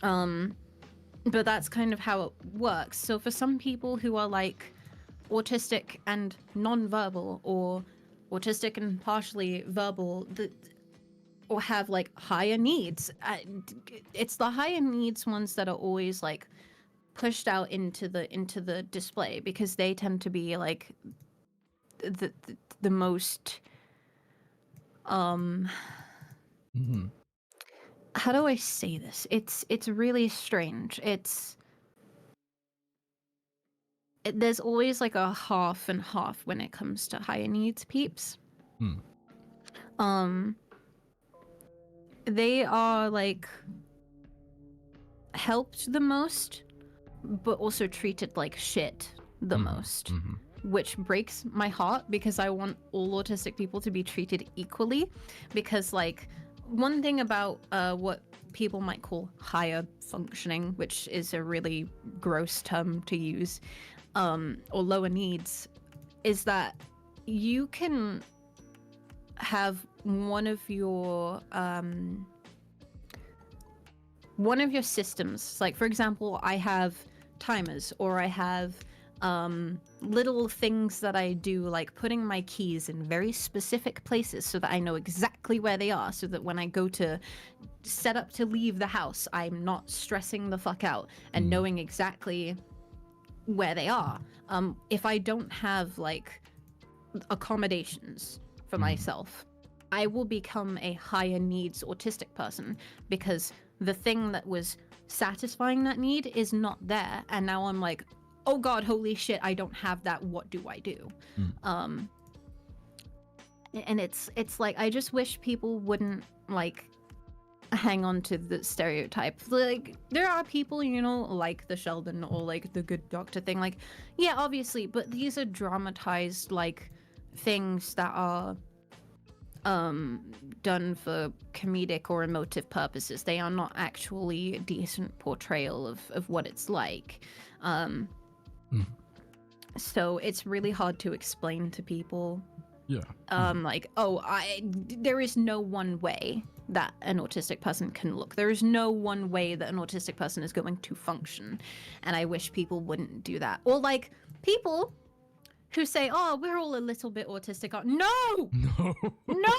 But that's kind of how it works. So for some people who are like autistic and non-verbal, or autistic and partially verbal, or have like higher needs, it's the higher needs ones that are always like pushed out into the display, because they tend to be like the most how do I say this? It's really strange. There's always like a half and half when it comes to higher needs peeps. They are like helped the most, but also treated like shit the most, which breaks my heart, because I want all autistic people to be treated equally. Because like, one thing about what people might call higher functioning, which is a really gross term to use, or lower needs, is that you can have one of your systems, like for example, I have timers, or I have little things that I do, like putting my keys in very specific places so that I know exactly where they are, so that when I go to set up to leave the house, I'm not stressing the fuck out and knowing exactly where they are. If I don't have like accommodations for myself, I will become a higher needs autistic person, because the thing that was satisfying that need is not there, and now I'm like, oh god, holy shit, I don't have that, what do I do? And it's like, I just wish people wouldn't like hang on to the stereotype. Like, there are people, you know, like the Sheldon or like the Good Doctor thing, like, yeah, obviously, but these are dramatized like things that are done for comedic or emotive purposes. They are not actually a decent portrayal of what it's like. So it's really hard to explain to people. Yeah. Like, oh, there is no one way that an autistic person can look. There is no one way that an autistic person is going to function. And I wish people wouldn't do that. Or like, people who say, oh, we're all a little bit autistic. No! No. No!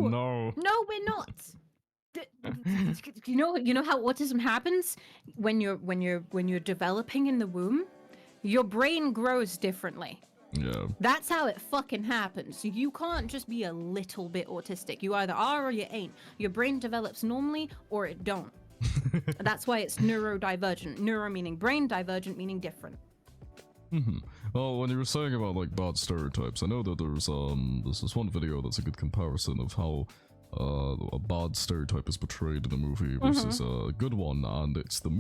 No. No, we're not. You know how autism happens? When you're developing in the womb, your brain grows differently. Yeah. That's how it fucking happens. You can't just be a little bit autistic. You either are or you ain't. Your brain develops normally or it don't. That's why it's neurodivergent. Neuro meaning brain, divergent meaning different. Well, when you were saying about like bad stereotypes, I know that there's this one video that's a good comparison of how a bad stereotype is portrayed in a movie versus a good one, and it's the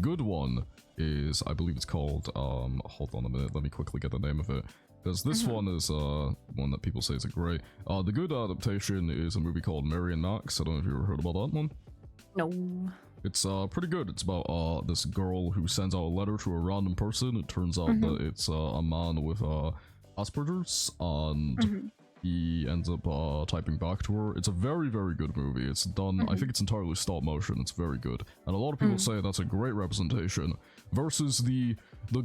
good one is, I believe it's called, hold on a minute, let me quickly get the name of it, because this one is one that people say is a great, the good adaptation is a movie called Mary and Max. I don't know if you ever heard about that one. No. It's pretty good. It's about this girl who sends out a letter to a random person. It turns out that it's a man with Asperger's, and he ends up typing back to her. It's a very, very good movie. It's done, I think it's entirely stop motion. It's very good. And a lot of people say that's a great representation versus the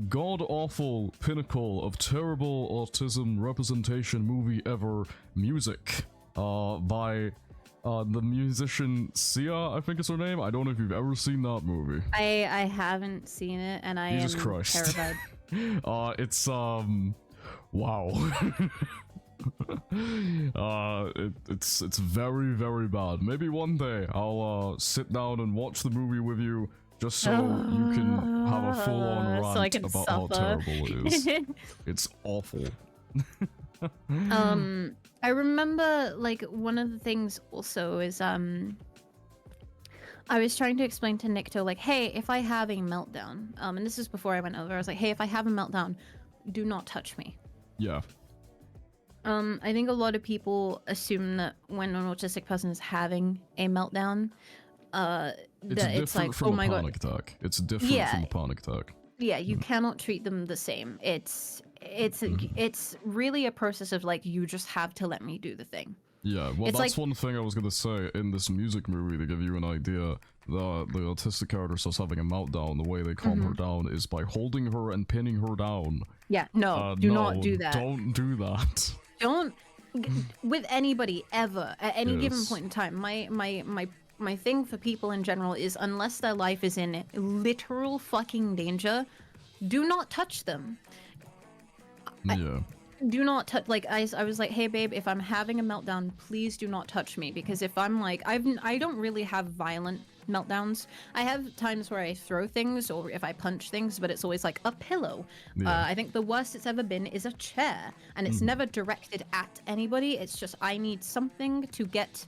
god-awful pinnacle of terrible autism representation movie ever, Music, by the musician Sia, I think is her name. I don't know if you've ever seen that movie. I haven't seen it, and I Jesus am Christ. terrified. It's wow. It's very, very bad. Maybe one day I'll sit down and watch the movie with you just so you can have a full-on rant So I can about suffer. how terrible it is. It's awful. I remember, like, one of the things also is, I was trying to explain to Nikto, like, hey, if I have a meltdown, and this is before I went over, I was like, hey, if I have a meltdown, do not touch me. Yeah. I think a lot of people assume that when an autistic person is having a meltdown, that it's like, from oh a my god. panic attack. It's different Yeah. from a panic attack. Yeah, you cannot treat them the same. It's really a process of like, you just have to let me do the thing. Yeah, well, It's that's like- one thing I was gonna say. In this music movie, to give you an idea, the autistic character starts having a meltdown. The way they calm her down is by holding her and pinning her down. Yeah, no, do No, not do that. Don't do that. Don't with anybody ever at any given Yes. point in time. My thing for people in general is, unless their life is in literal fucking danger, do not touch them. Yeah. Do not touch. Like, I was like, hey babe, if I'm having a meltdown, please do not touch me, because if I'm like, I don't really have violent meltdowns. I have times where I throw things or if I punch things, but it's always like a pillow. Yeah. I think the worst it's ever been is a chair, and it's never directed at anybody. It's just, I need something to get.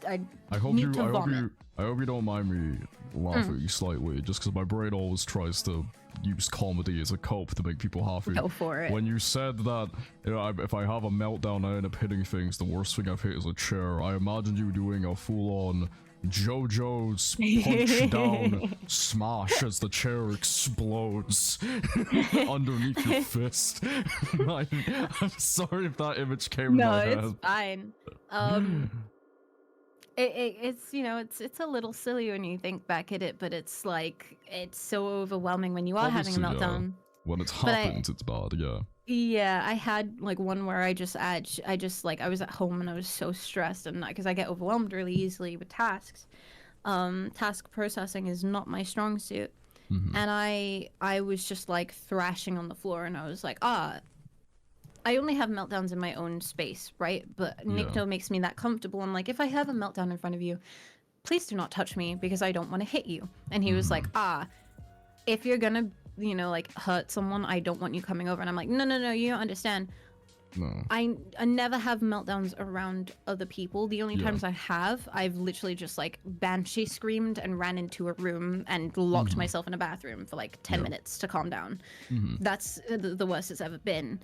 I I need to vomit. hope you don't mind me laughing slightly, just because my brain always tries to use comedy as a cope to make people happy. Go for it. When you said that, you know, if I have a meltdown, I end up hitting things, the worst thing I've hit is a chair. I imagined you doing a full-on JoJo's punch down smash as the chair explodes underneath your fist. I'm sorry if that image came in No, my it's head. fine. It's you know, it's a little silly when you think back at it, but it's like, it's so overwhelming when you are having a Obviously, yeah. meltdown. When it's But happened, it's bad, yeah. Yeah, I had like one where I just like, I was at home and I was so stressed, and because I get overwhelmed really easily with tasks. Task processing is not my strong suit. And I was just like thrashing on the floor, and I was like, I only have meltdowns in my own space, right? But Nikto makes me that comfortable. I'm like, if I have a meltdown in front of you, please do not touch me, because I don't want to hit you. And he was like, if you're gonna, you know, like hurt someone, I don't want you coming over. And I'm like, no, you don't understand. No. I never have meltdowns around other people. The only times I have, I've literally just like banshee screamed and ran into a room and locked myself in a bathroom for like 10 minutes to calm down. That's the worst it's ever been.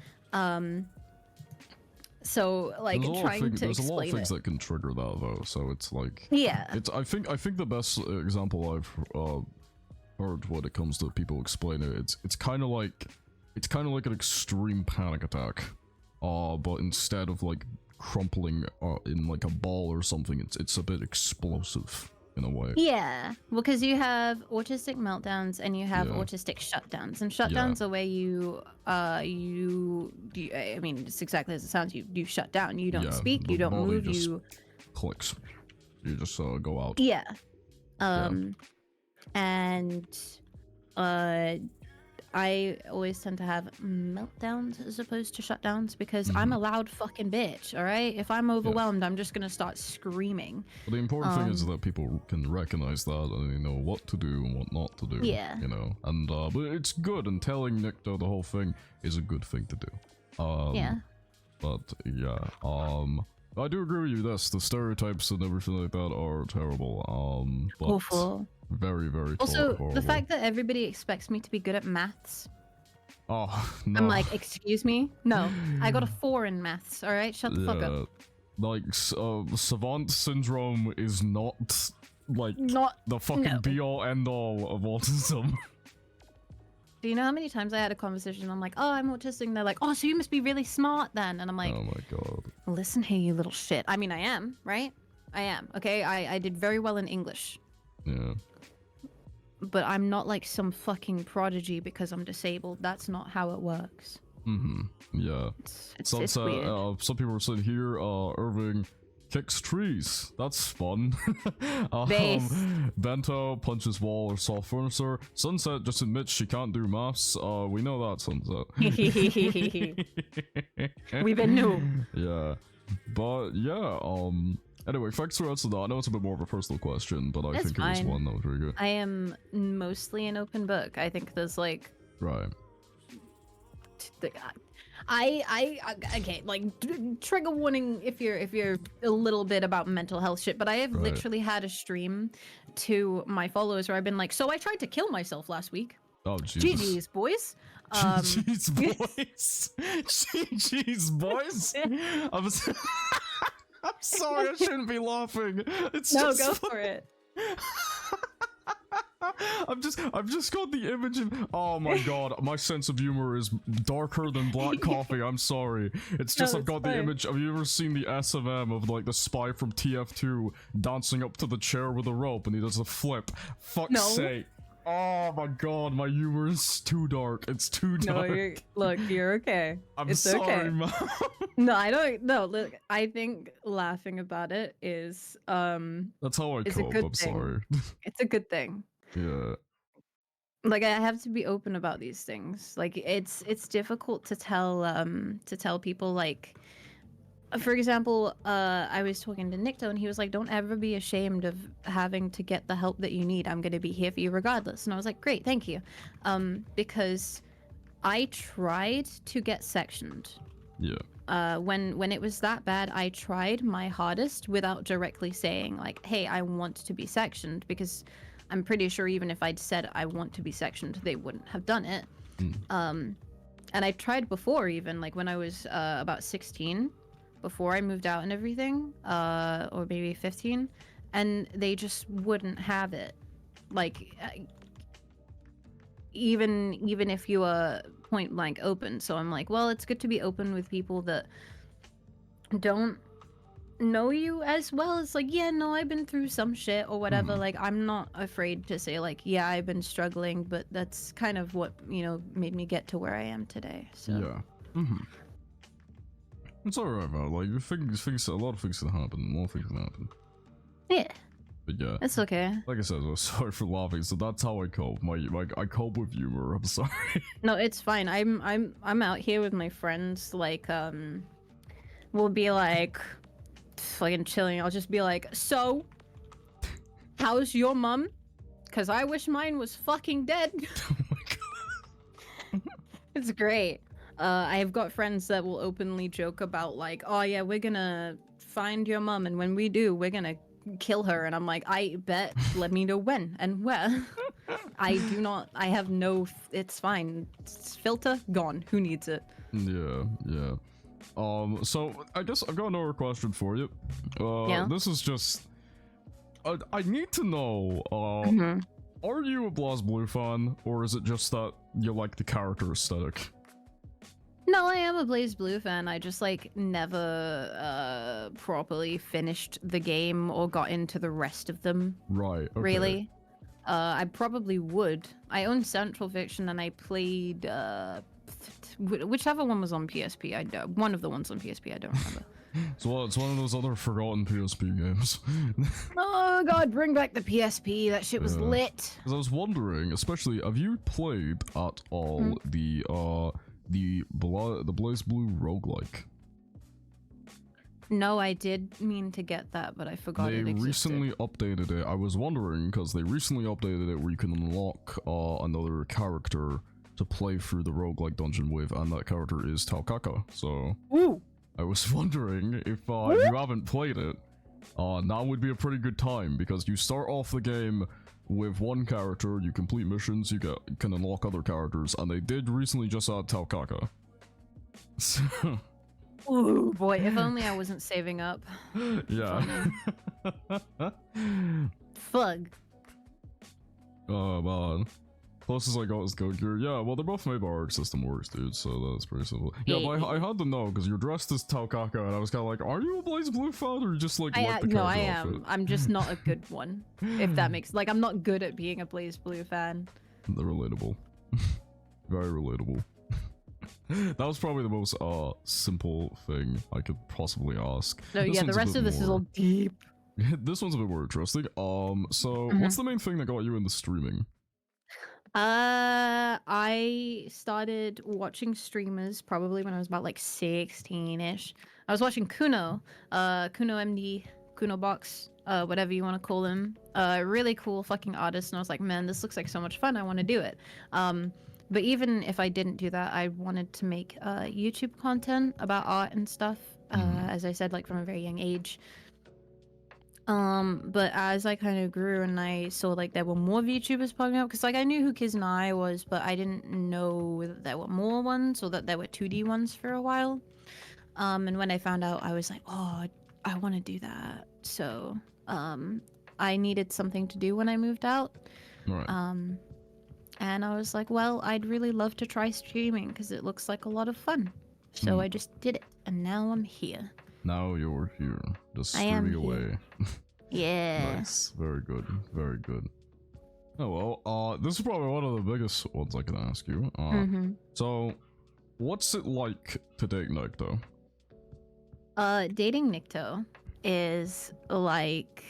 So like trying to there's a lot of explain things it. that can trigger that though, so it's like Yeah. it's I think the best example I've heard when it comes to people explain it, it's kind of like an extreme panic attack, but instead of like crumpling in like a ball or something, it's a bit explosive in a way. Yeah, well, because you have autistic meltdowns and you have Yeah. autistic shutdowns, and shutdowns are where you I mean, it's exactly as it sounds. You shut down. You don't Yeah, speak. the You don't body move. just You clicks. You just go out. yeah. And I always tend to have meltdowns as opposed to shutdowns, because I'm a loud fucking bitch, all right? If I'm overwhelmed, I'm just gonna start screaming. But the important thing is that people can recognize that and they know what to do and what not to do. Yeah. You know, and but it's good, and telling Nikto the whole thing is a good thing to do. Yeah. But yeah, I do agree with you. The stereotypes and everything like that are terrible. But Awful. very, very Also, horrible. the fact that everybody expects me to be good at maths. Oh no. I'm like, excuse me? No, I got a 4 in maths, all right? Shut the fuck up. Like savant syndrome is not like Not the fucking no. be all end all of autism. Do you know how many times I had a conversation? I'm like, oh, I'm autistic. And they're like, oh, so you must be really smart then. And I'm like, Oh my god. Listen here, you little shit. I mean, I am, right? I am, okay? I did very well in English. Yeah. But I'm not like some fucking prodigy because I'm disabled. That's not how it works. Yeah. It's weird. Some people are saying here, Irving kicks trees. That's fun. Base. Bento punches wall or soft furniture. Sunset just admits she can't do maths. We know that, Sunset. We've been new. Yeah. But yeah, anyway, thanks for answering that. I know it's a bit more of a personal question, but I think it was one that was very good. I am mostly an open book. I think there's like Right. Okay, like trigger warning if you're a little bit about mental health shit, but I have literally had a stream to my followers where I've been like, so I tried to kill myself last week. Oh Jesus. GG's boys. GG's boys. GG's boys. I'm sorry, I shouldn't be laughing. It's no, just go for it. I've just got the image of, oh my god, my sense of humor is darker than black coffee. I'm sorry. It's just, I've got the image. Have you ever seen the SMM of like the spy from TF2 dancing up to the chair with a rope and he does a flip? Fuck's sake. Oh my god, my humor is too dark. It's too dark. No, look, you're okay. It's sorry, okay. Mom. No, I don't. No, look, I think laughing about it is that's how I cope. I'm sorry. It's a good thing. Yeah. Like, I have to be open about these things. Like, it's difficult to tell people, like, for example, I was talking to Nikto and he was like, don't ever be ashamed of having to get the help that you need. I'm going to be here for you regardless. And I was like, great, thank you. Because I tried to get sectioned. Yeah. When it was that bad, I tried my hardest without directly saying like, hey, I want to be sectioned, because I'm pretty sure even if I'd said I want to be sectioned, they wouldn't have done it. And I tried before, even like when I was about 16, before I moved out and everything, or maybe 15, and they just wouldn't have it. Like, even if you were point blank open. So I'm like, well, it's good to be open with people that don't know you as well. It's like, yeah, no, I've been through some shit or whatever. Like, I'm not afraid to say like, yeah, I've been struggling, but that's kind of what, you know, made me get to where I am today. So yeah. It's alright, man. Like, things, a lot of things can happen. A lot of things can happen. Yeah. But yeah. It's okay. Like I said, I'm sorry for laughing. So that's how I cope. I cope with humor. I'm sorry. No, it's fine. I'm out here with my friends. Like, we'll be like, fucking chilling. I'll just be like, so, how's your mum? Cause I wish mine was fucking dead. Oh my god. It's great. I've got friends that will openly joke about like, oh yeah, we're gonna find your mum, and when we do, we're gonna kill her. And I'm like, I bet. Let me know when and where. I have no. It's fine. It's filter gone. Who needs it? Yeah. So I guess I've got another question for you. Yeah. This is just. I need to know. Are you a BlazBlue fan, or is it just that you like the character aesthetic? No, I am a BlazBlue fan. I just like never properly finished the game or got into the rest of them. Right. Okay. Really. I probably would. I own Central Fiction and I played whichever one was on PSP. One of the ones on PSP. I don't remember. So it's one of those other forgotten PSP games. Oh god, bring back the PSP. That shit was lit. Because I was wondering, especially, have you played at all the BlazBlue roguelike? No, I did mean to get that, but I forgot it existed. They recently updated it. I was wondering, because they recently updated it where you can unlock another character to play through the roguelike dungeon with, and that character is Taukaka. So, I was wondering if you haven't played it, now would be a pretty good time, because you start off the game with one character, you complete missions, you can unlock other characters, and they did recently just add Taukaka. So... Ooh, boy, if only I wasn't saving up. Yeah. Fug. Oh, man. Closest I got was Code Gear. Yeah, well, they're both made by Arc System Works, dude, so that's pretty simple. Yeah, but I had to know, because you're dressed as Taukaka, and I was kind of like, are you a BlazBlue fan, or you just, like, the No, I character am. outfit? I'm just not a good one, if that makes... Like, I'm not good at being a BlazBlue fan. They're relatable. Very relatable. That was probably the most, simple thing I could possibly ask. No, yeah, the rest of this is all deep. This one's a bit more interesting. So, what's the main thing that got you into streaming? I started watching streamers probably when I was about like 16-ish. I was watching Kuno, Kuno MD, Kuno Box, whatever you want to call him. Really cool fucking artist, and I was like, man, this looks like so much fun. I want to do it. But even if I didn't do that, I wanted to make YouTube content about art and stuff. As I said, like from a very young age. But as I kind of grew and I saw like there were more VTubers popping up, because like I knew who Kizunai was, but I didn't know that there were more ones or that there were 2D ones for a while. And when I found out, I was like, oh, I want to do that. So, I needed something to do when I moved out. Right. And I was like, well, I'd really love to try streaming because it looks like a lot of fun. So I just did it, and now I'm here. Now you're here, just streaming away. Yeah. Nice. Very good. Very good. Oh well, this is probably one of the biggest ones I can ask you. So, what's it like to date Nikto? Dating Nikto is like,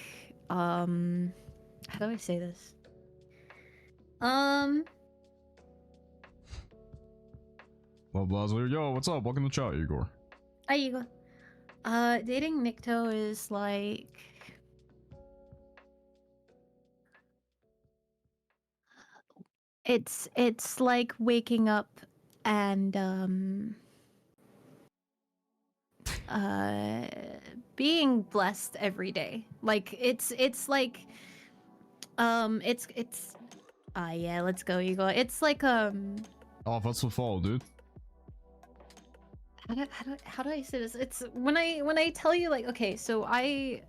how do I say this? Well, Blazler, yo, what's up? Welcome to chat, Igor. Hi, Igor. Dating Nikto is like... It's like waking up and, being blessed every day. Like, it's like, yeah, let's go, Igor. It's like, Oh, that's the fall, dude. How do I say this? It's when I tell you, like, okay, so I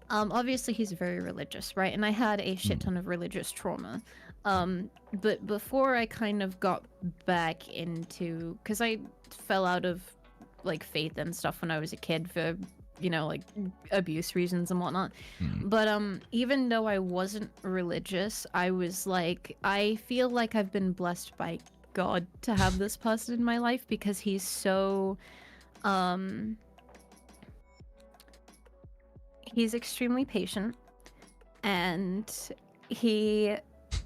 obviously he's very religious, right? And I had a shit ton of religious trauma. But before I kind of got back into, because I fell out of like faith and stuff when I was a kid for, you know, like abuse reasons and whatnot. But even though I wasn't religious, I was like, I feel like I've been blessed by God to have this person in my life because he's so he's extremely patient, and he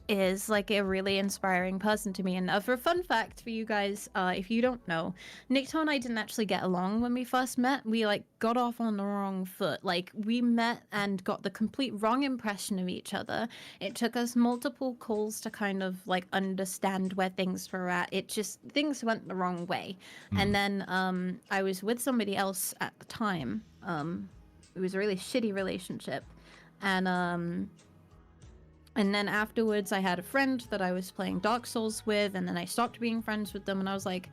is like a really inspiring person to me. And for a fun fact for you guys, if you don't know, Nikto and I didn't actually get along when we first met. We like got off on the wrong foot. Like we met and got the complete wrong impression of each other. It took us multiple calls to kind of like understand where things were at. It just, things went the wrong way. And then I was with somebody else at the time. It was a really shitty relationship. And then afterwards, I had a friend that I was playing Dark Souls with, and then I stopped being friends with them, and I was like,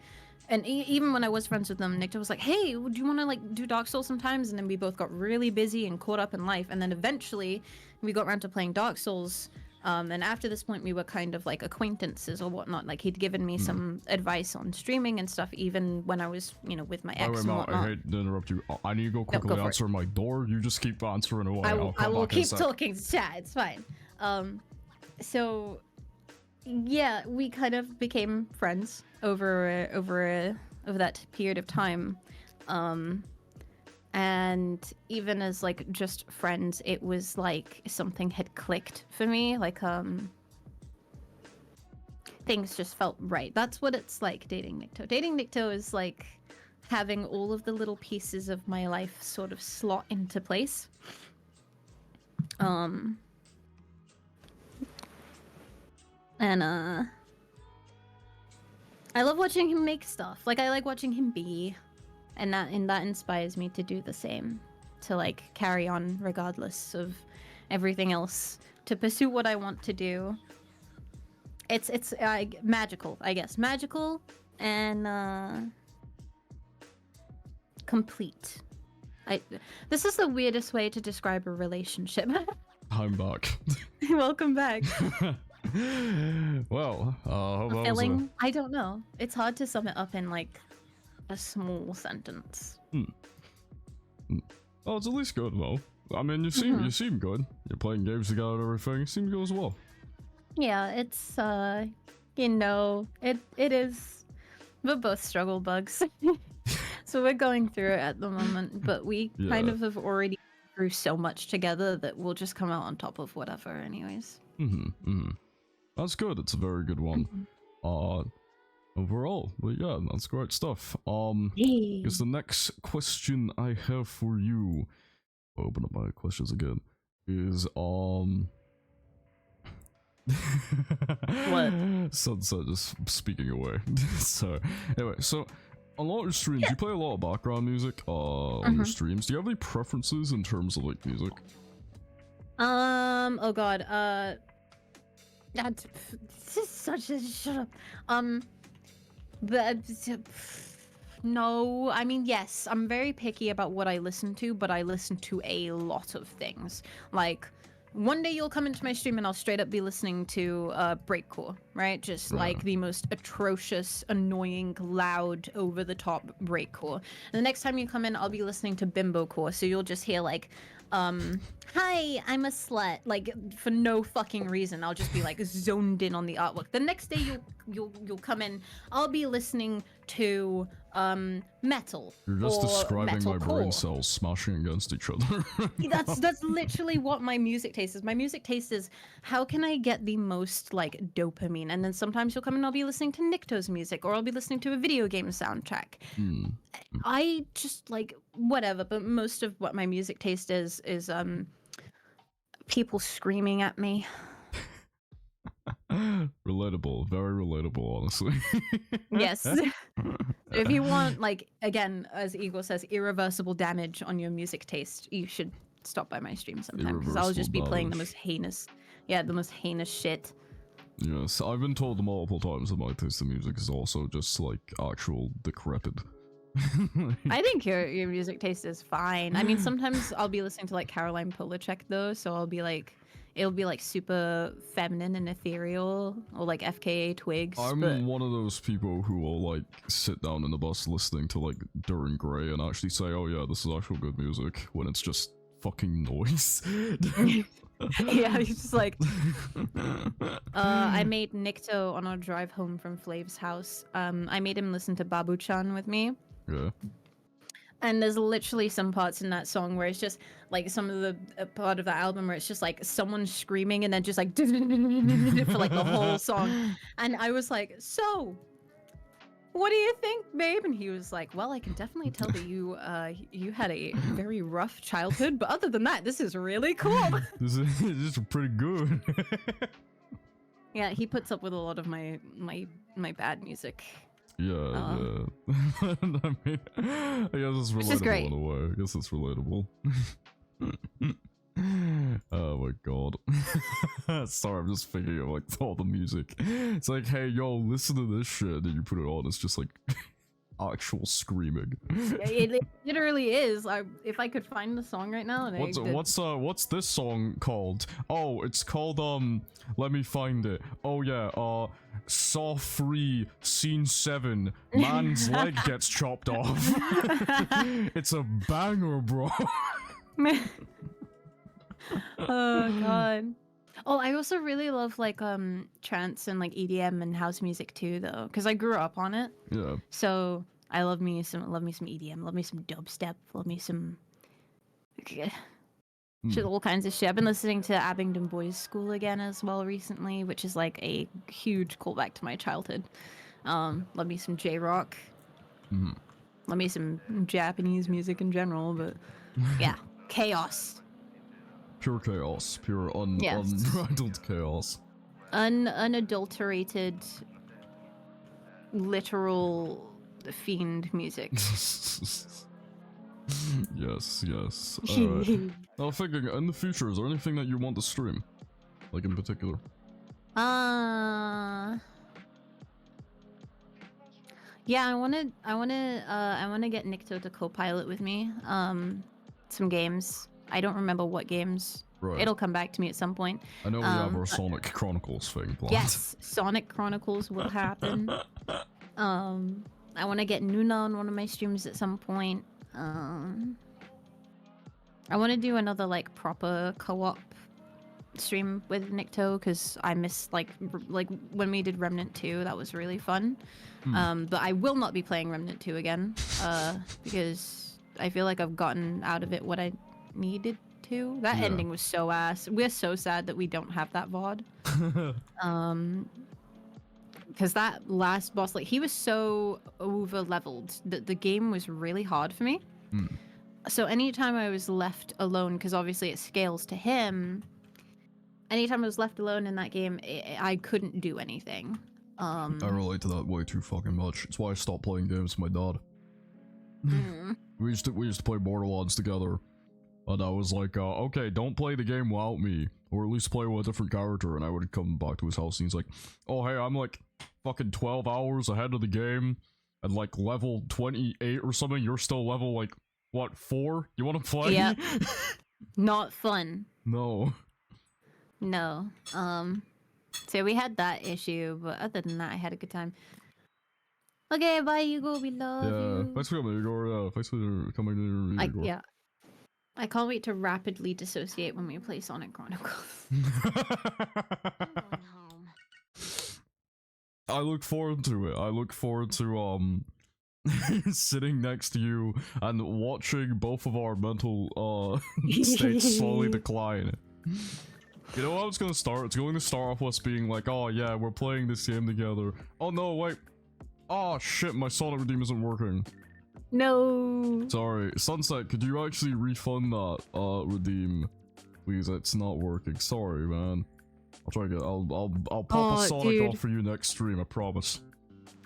and even when I was friends with them, Nikto was like, hey, do you want to like do Dark Souls sometimes? And then we both got really busy and caught up in life, and then eventually we got around to playing Dark Souls. And after this point, we were kind of like acquaintances or whatnot. Like he'd given me some advice on streaming and stuff, even when I was, you know, with my ex and whatnot. I hate to interrupt you. I need to go quickly answer my door. You just keep answering away. I will keep talking to chat. It's fine. So yeah, we kind of became friends over that period of time. And even as like just friends, it was like something had clicked for me. Like things just felt right. That's what it's like dating Nikto. Dating Nikto is like having all of the little pieces of my life sort of slot into place. And I love watching him make stuff. Like I like watching him be, and that inspires me to do the same, to like carry on regardless of everything else, to pursue what I want to do. It's magical, I guess. Magical and complete. This is the weirdest way to describe a relationship. I'm back. Welcome back. Well, hope that was a... Fulfilling? I don't know. It's hard to sum it up in like a small sentence. Oh, it's at least good, though. I mean, you seem good. You're playing games together and everything. It seems good as well. Yeah, it's you know, it is. We're both struggle bugs. So we're going through it at the moment, but we kind of have already been through so much together that we'll just come out on top of whatever anyways. That's good. It's a very good one. Overall, but yeah, that's great stuff. Because the next question I have for you, open up my questions again, is What? Sunset just speaking away. So anyway, so on a lot of your streams, you play a lot of background music on your streams. Do you have any preferences in terms of like music? Oh god, this is such a shut up. But no, I mean, yes, I'm very picky about what I listen to, but I listen to a lot of things. Like, one day you'll come into my stream and I'll straight up be listening to breakcore, right? Just like the most atrocious, annoying, loud, over-the-top breakcore. And the next time you come in, I'll be listening to bimbocore, so you'll just hear like, hi, I'm a slut, like for no fucking reason. I'll just be like zoned in on the artwork. The next day you'll come in, I'll be listening to metal. You're just describing my brain metalcore. cells smashing against each other. That's literally what my music taste is. My music taste is how can I get the most like dopamine, and then sometimes you'll come and I'll be listening to Nikto's music, or I'll be listening to a video game soundtrack. I just like whatever, but most of what my music taste is people screaming at me. Relatable, very relatable, honestly. Yes. If you want, like, again, as Eagle says, irreversible damage on your music taste, you should stop by my stream sometime, because I'll just be playing the most heinous shit. Yes, I've been told multiple times that my taste in music is also just like actual decrepit. I think your music taste is fine. I mean, sometimes I'll be listening to like Caroline Polachek though, so I'll be like, it'll be like super feminine and ethereal, or like FKA Twigs. I'm one of those people who will like sit down in the bus listening to like Duran Gray and actually say, oh yeah, this is actual good music, when it's just fucking noise. Yeah, he's just like I made Nikto on our drive home from Flav's house. I made him listen to Babu-chan with me. Yeah. And there's literally some parts in that song where it's just like some of the part of the album where it's just like someone screaming and then just like for like the whole song. And I was like, so what do you think, babe? And he was like, well, I can definitely tell that you had a very rough childhood, but other than that, this is really cool. This is pretty good. Yeah, he puts up with a lot of my bad music. Yeah. I mean, I guess it's relatable in a way. I guess it's relatable. Oh my god. Sorry, I'm just thinking of like all the music. It's like, hey, yo, listen to this shit, and you put it on, it's just like actual screaming. It literally is. If I could find the song right now. And what's this song called? Oh, it's called let me find it. Oh yeah, Saw 3 Scene 7, man's leg gets chopped off. It's a banger, bro. Oh god. Oh, I also really love like trance and like EDM and house music too, though, because I grew up on it. Yeah. So I love me some EDM, love me some dubstep, love me some shit, all kinds of shit. I've been listening to Abingdon Boys School again as well recently, which is like a huge callback to my childhood. Love me some J-rock. Love me some Japanese music in general, but yeah, chaos. Pure chaos. Pure unbridled chaos. Unadulterated, literal fiend music. Yes. Alright. Now thinking, in the future, is there anything that you want to stream? Like in particular? Yeah, I wanna get Nikto to co-pilot with me. Some games. I don't remember what games. Right. It'll come back to me at some point. I know we have our Sonic Chronicles thing planned. Yes, Sonic Chronicles will happen. I want to get Nuna on one of my streams at some point. I want to do another like proper co-op stream with Nikto because I miss like when we did Remnant 2, that was really fun. But I will not be playing Remnant 2 again because I feel like I've gotten out of it what I needed to. That ending was so ass. We're so sad that we don't have that VOD. Because that last boss, like, he was so over leveled that the game was really hard for me. So anytime I was left alone, because obviously it scales to him, anytime I was left alone in that game, I couldn't do anything. I relate to that way too fucking much. It's why I stopped playing games with my dad. We used to play Borderlands together, and I was like, okay, don't play the game without me, or at least play with a different character. And I would come back to his house, and he's like, oh hey, I'm like fucking 12 hours ahead of the game, and like level 28 or something. You're still level like what, 4? You want to play? Yep. Not fun. No. No. So we had that issue, but other than that, I had a good time. Okay, bye, Hugo. We love you. Thanks for coming, Igor. Thanks for coming to Igor. Yeah. I can't wait to rapidly dissociate when we play Sonic Chronicles. I look forward to it. I look forward to sitting next to you and watching both of our mental states slowly decline. You know how it's gonna start? It's going to start off with us being like, oh yeah, we're playing this game together. Oh no, wait. Oh shit, my Sonic Redeem isn't working. No. Sorry. Sunset, could you actually refund that redeem? Please, it's not working. Sorry, man. I'll try to get I'll pop a Sonic off for you next stream, I promise.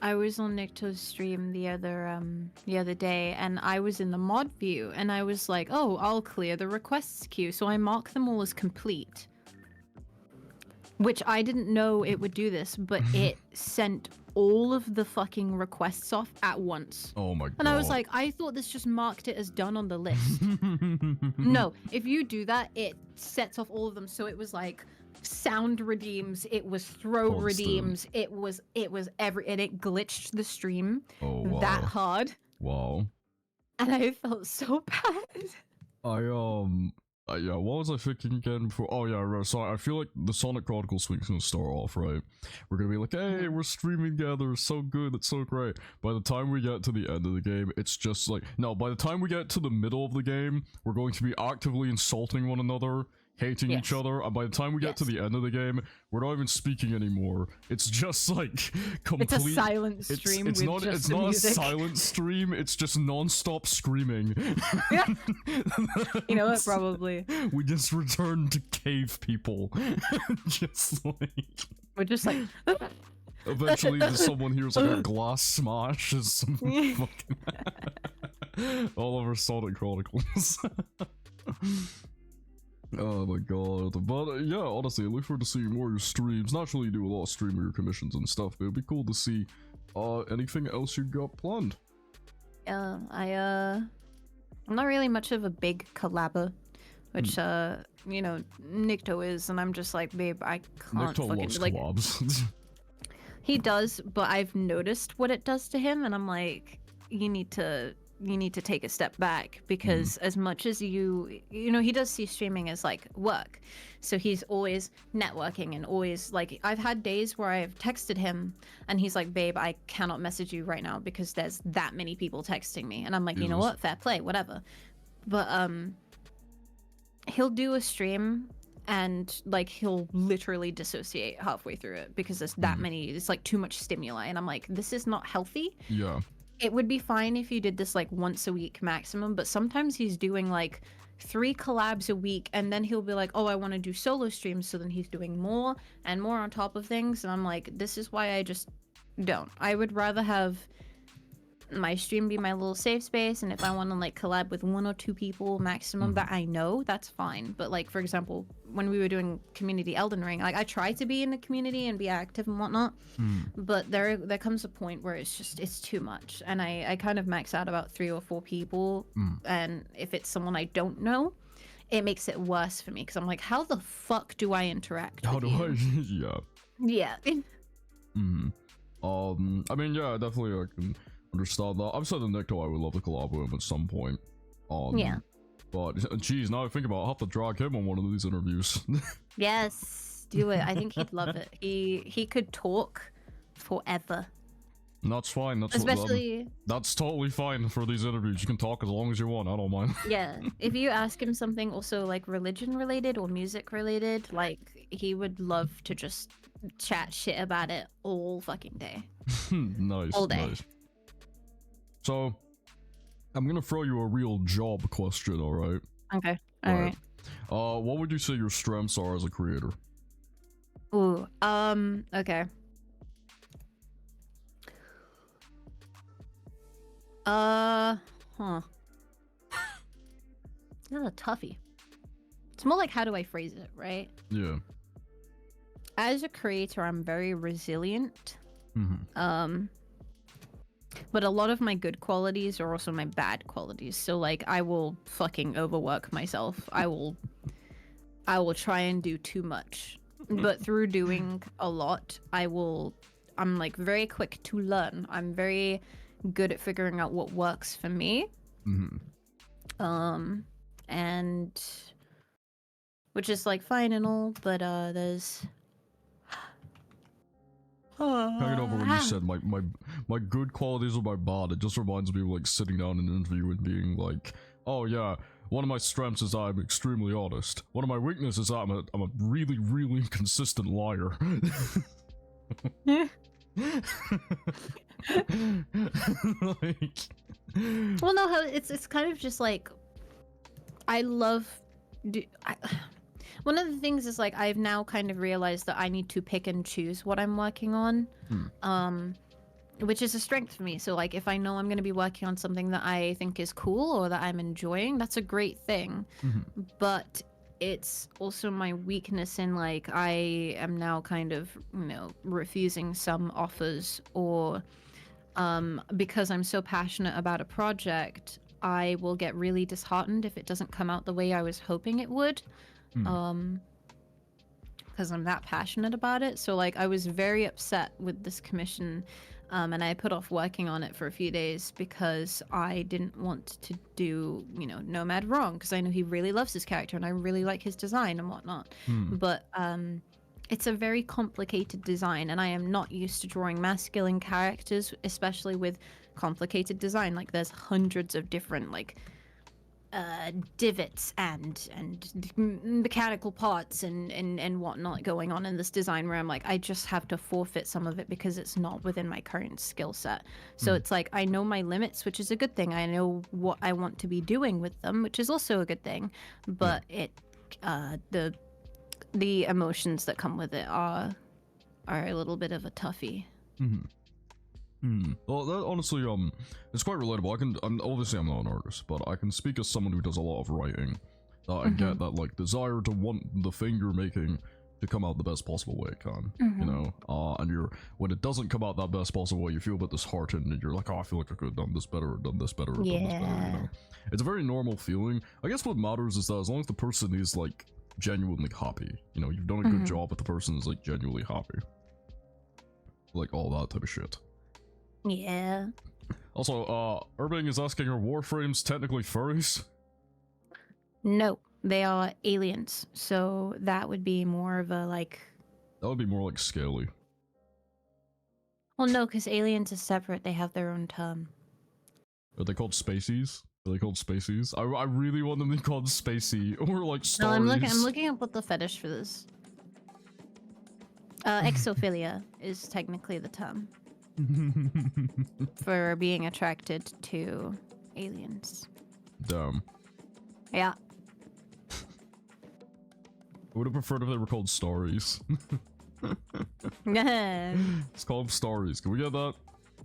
I was on Nikto's stream the other day, and I was in the mod view, and I was like, oh, I'll clear the requests queue, so I mark them all as complete. Which I didn't know it would do this, but it sent all of the fucking requests off at once. Oh my god. And I was like, I thought this just marked it as done on the list. No, if you do that, it sets off all of them, so it was like sound redeems, it was throw redeems, it was and it glitched the stream that hard. Wow. And I felt so bad. Yeah, what was I thinking again before? Oh yeah, right, so I feel like the Sonic Chronicles thing's gonna start off, right? We're gonna be like, hey, we're streaming together, it's so good, it's so great. By the time we get to the end of the game, it's just like, no, by the time we get to the middle of the game, we're going to be actively insulting one another, hating each other, and by the time we get to the end of the game, we're not even speaking anymore. It's just like complete. It's a silent stream. It's not a silent stream. It's just non-stop screaming. Yeah. You know what? Probably. We just returned to cave people. Just like we're just like. Eventually, someone hears like a glass smash. Is some fucking all over Sonic Chronicles. Oh my god. But yeah, honestly, I look forward to seeing more of your streams. Naturally, you do a lot of streamer commissions and stuff, but it'd be cool to see anything else you got planned. Yeah, I'm not really much of a big collabor, which you know, Nikto is, and I'm just like, babe, I can't Nikto loves like collabs. He does, but I've noticed what it does to him, and I'm like, you need to take a step back, because as much as you know, he does see streaming as like work, so he's always networking and always like, I've had days where I've texted him and he's like, babe, I cannot message you right now because there's that many people texting me, and I'm like, you know what, fair play, whatever. But he'll do a stream and like he'll literally dissociate halfway through it because there's that many, it's like too much stimuli, and I'm like, this is not healthy. Yeah. It would be fine if you did this like once a week maximum, but sometimes he's doing like 3 collabs a week, and then he'll be like, oh, I want to do solo streams, so then he's doing more and more on top of things, and I'm like, this is why I just don't. I would rather have my stream be my little safe space, and if I want to like collab with 1 or 2 people maximum that I know, that's fine. But like, for example, when we were doing community Elden Ring, like I try to be in the community and be active and whatnot, but there comes a point where it's too much, and I kind of max out about 3 or 4 people, and if it's someone I don't know, it makes it worse for me because I'm like, how the fuck do I interact How with do you? I? Yeah. Hmm. I mean, yeah, definitely I can understand that. I've said to Nick though I would love to collab with him at some point. Yeah. But geez, now I think about it, I'll have to drag him on one of these interviews. Yes, do it. I think he'd love it. He could talk forever. That's fine. Especially, that's totally fine for these interviews. You can talk as long as you want. I don't mind. yeah, if you ask him something also like religion related or music related, like he would love to just chat shit about it all fucking day. Nice, All day. nice. So, I'm gonna throw you a real job question, alright? Okay. All right. What would you say your strengths are as a creator? Ooh. Okay. Huh. That's a toughie. It's more like how do I phrase it, right? Yeah. As a creator, I'm very resilient. Mm-hmm. But a lot of my good qualities are also my bad qualities. So like I will fucking overwork myself. I will try and do too much. But through doing a lot, I'm like very quick to learn. I'm very good at figuring out what works for me. Mm-hmm. And which is like fine and all, but there's Hanging over when you said my good qualities are my bad. It just reminds me of like sitting down in an interview and being like, oh yeah, one of my strengths is I'm extremely honest. One of my weaknesses is I'm a really, really consistent liar. Like, well, no, it's kind of just like I love. One of the things is like I've now kind of realized that I need to pick and choose what I'm working on, which is a strength for me. So like if I know I'm going to be working on something that I think is cool or that I'm enjoying, that's a great thing. But it's also my weakness in like I am now kind of, you know, refusing some offers or because I'm so passionate about a project, I will get really disheartened if it doesn't come out the way I was hoping it would. Because I'm that passionate about it. So like I was very upset with this commission, and I put off working on it for a few days because I didn't want to do, you know, Nomad wrong, because I know he really loves his character and I really like his design and whatnot. But it's a very complicated design, and I am not used to drawing masculine characters, especially with complicated design. Like there's hundreds of different like divots and mechanical parts and whatnot going on in this design where I'm like, I just have to forfeit some of it because it's not within my current skill set. So it's like I know my limits, which is a good thing. I know what I want to be doing with them, which is also a good thing. But it the emotions that come with it are a little bit of a toughie. Well, that honestly, it's quite relatable. Obviously I'm not an artist, but I can speak as someone who does a lot of writing. I get that, like, desire to want the thing you're making to come out the best possible way it can, you know? And when it doesn't come out that best possible way, you feel a bit disheartened, and you're like, oh, I feel like I could have done this better, or done this better, or done this better, you know? It's a very normal feeling. I guess what matters is that as long as the person is, like, genuinely happy, you know, you've done a good job, but the person is, like, genuinely happy. Like, all that type of shit. Yeah. Also, Urbing is asking, are Warframes technically furries? No, they are aliens. So that would be more of a like. That would be more like scaly. Well, no, because aliens are separate. They have their own term. Are they called spacies? Are they called spacies? I really want them to be called spacey or like starries. No, I'm looking up what the fetish for this. Exophilia is technically the term. For being attracted to aliens. Damn. Yeah. I would have preferred if they were called starries. Can Let's call them starries. Can we get that?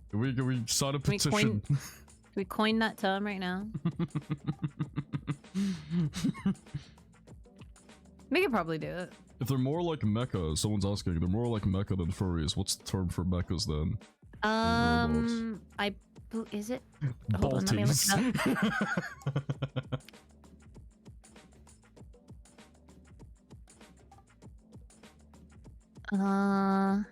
Can we sign a petition? we coin that term right now? We could probably do it. If they're more like mecha, someone's asking, they're more like mecha than furries, what's the term for mechas then? Is it? Hold on, let me look it up. Uh,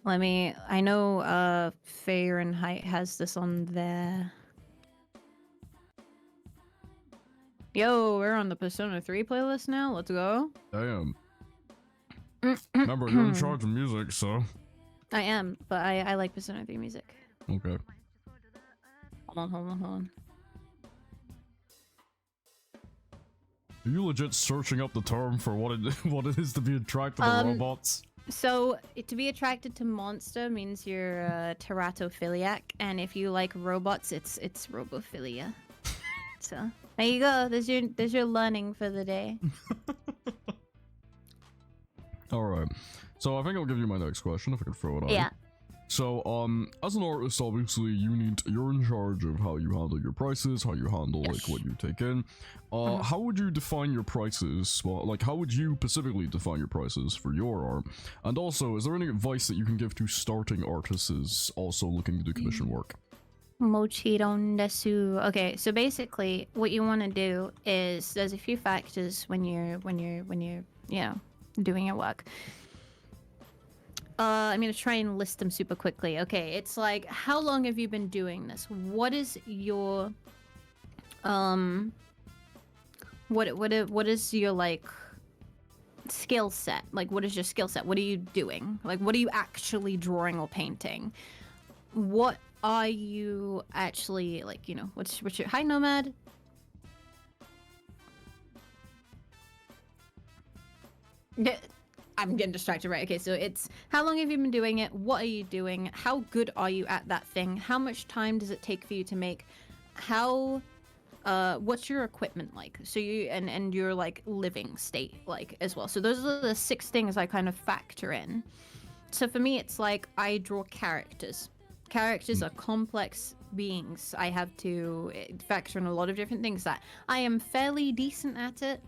I know Fahrenheit has this on there. Yo, we're on the Persona 3 playlist now. Let's go. Damn. Remember, you're in charge of music, so. I am, but I like Persona 3 music. Okay. Hold on. Are you legit searching up the term for what it is to be attracted to robots? So, to be attracted to monster means you're a teratophiliac, and if you like robots, it's robophilia. So, there you go. There's your learning for the day. Alright. So I think I'll give you my next question if I can throw it on. Yeah. So, as an artist, obviously, you're in charge of how you handle your prices, how you handle, like, what you take in. How would you define your prices? Well, like, how would you specifically define your prices for your art? And also, is there any advice that you can give to starting artists also looking to do commission work? Mochiron desu. Okay, so basically, what you want to do is there's a few factors when you're doing your work. I'm gonna try and list them super quickly. Okay, it's like, how long have you been doing this? What is your what is your like skill set? Like, what is your skill set? What are you doing? Like, what are you actually drawing or painting? What are you actually like? You know, what's your hi Nomad? Yeah. I'm getting distracted, right? Okay, so it's how long have you been doing it? What are you doing? How good are you at that thing? How much time does it take for you to make? How, what's your equipment like? So you, and your like living state like as well. So those are the 6 things I kind of factor in. So for me, it's like I draw characters. Characters are complex beings. I have to factor in a lot of different things that I am fairly decent at it.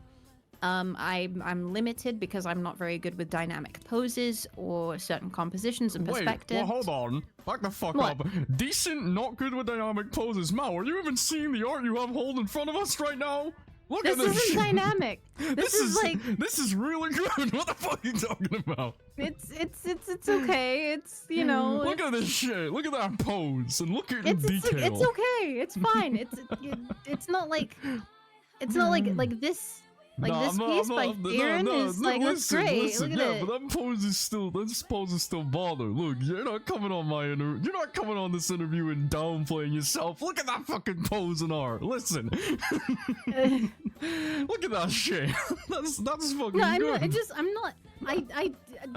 I'm limited because I'm not very good with dynamic poses or certain compositions and perspectives. Wait, well, hold on. Back the fuck up. Decent, not good with dynamic poses. Mao, are you even seeing the art you have hold in front of us right now? Look at this. This isn't dynamic. This is like. This is really good. What the fuck are you talking about? It's okay. It's, you know. Look at this shit. Look at that pose and look at the detail. It's okay. It's fine. It's not like. It's not like this. Like this piece by Theron is like, that's great. Listen, look at it. But that pose is still bother. Look, you're not coming on you're not coming on this interview and downplaying yourself. Look at that fucking pose in art. Listen. Look at that shit. that's fucking no, good.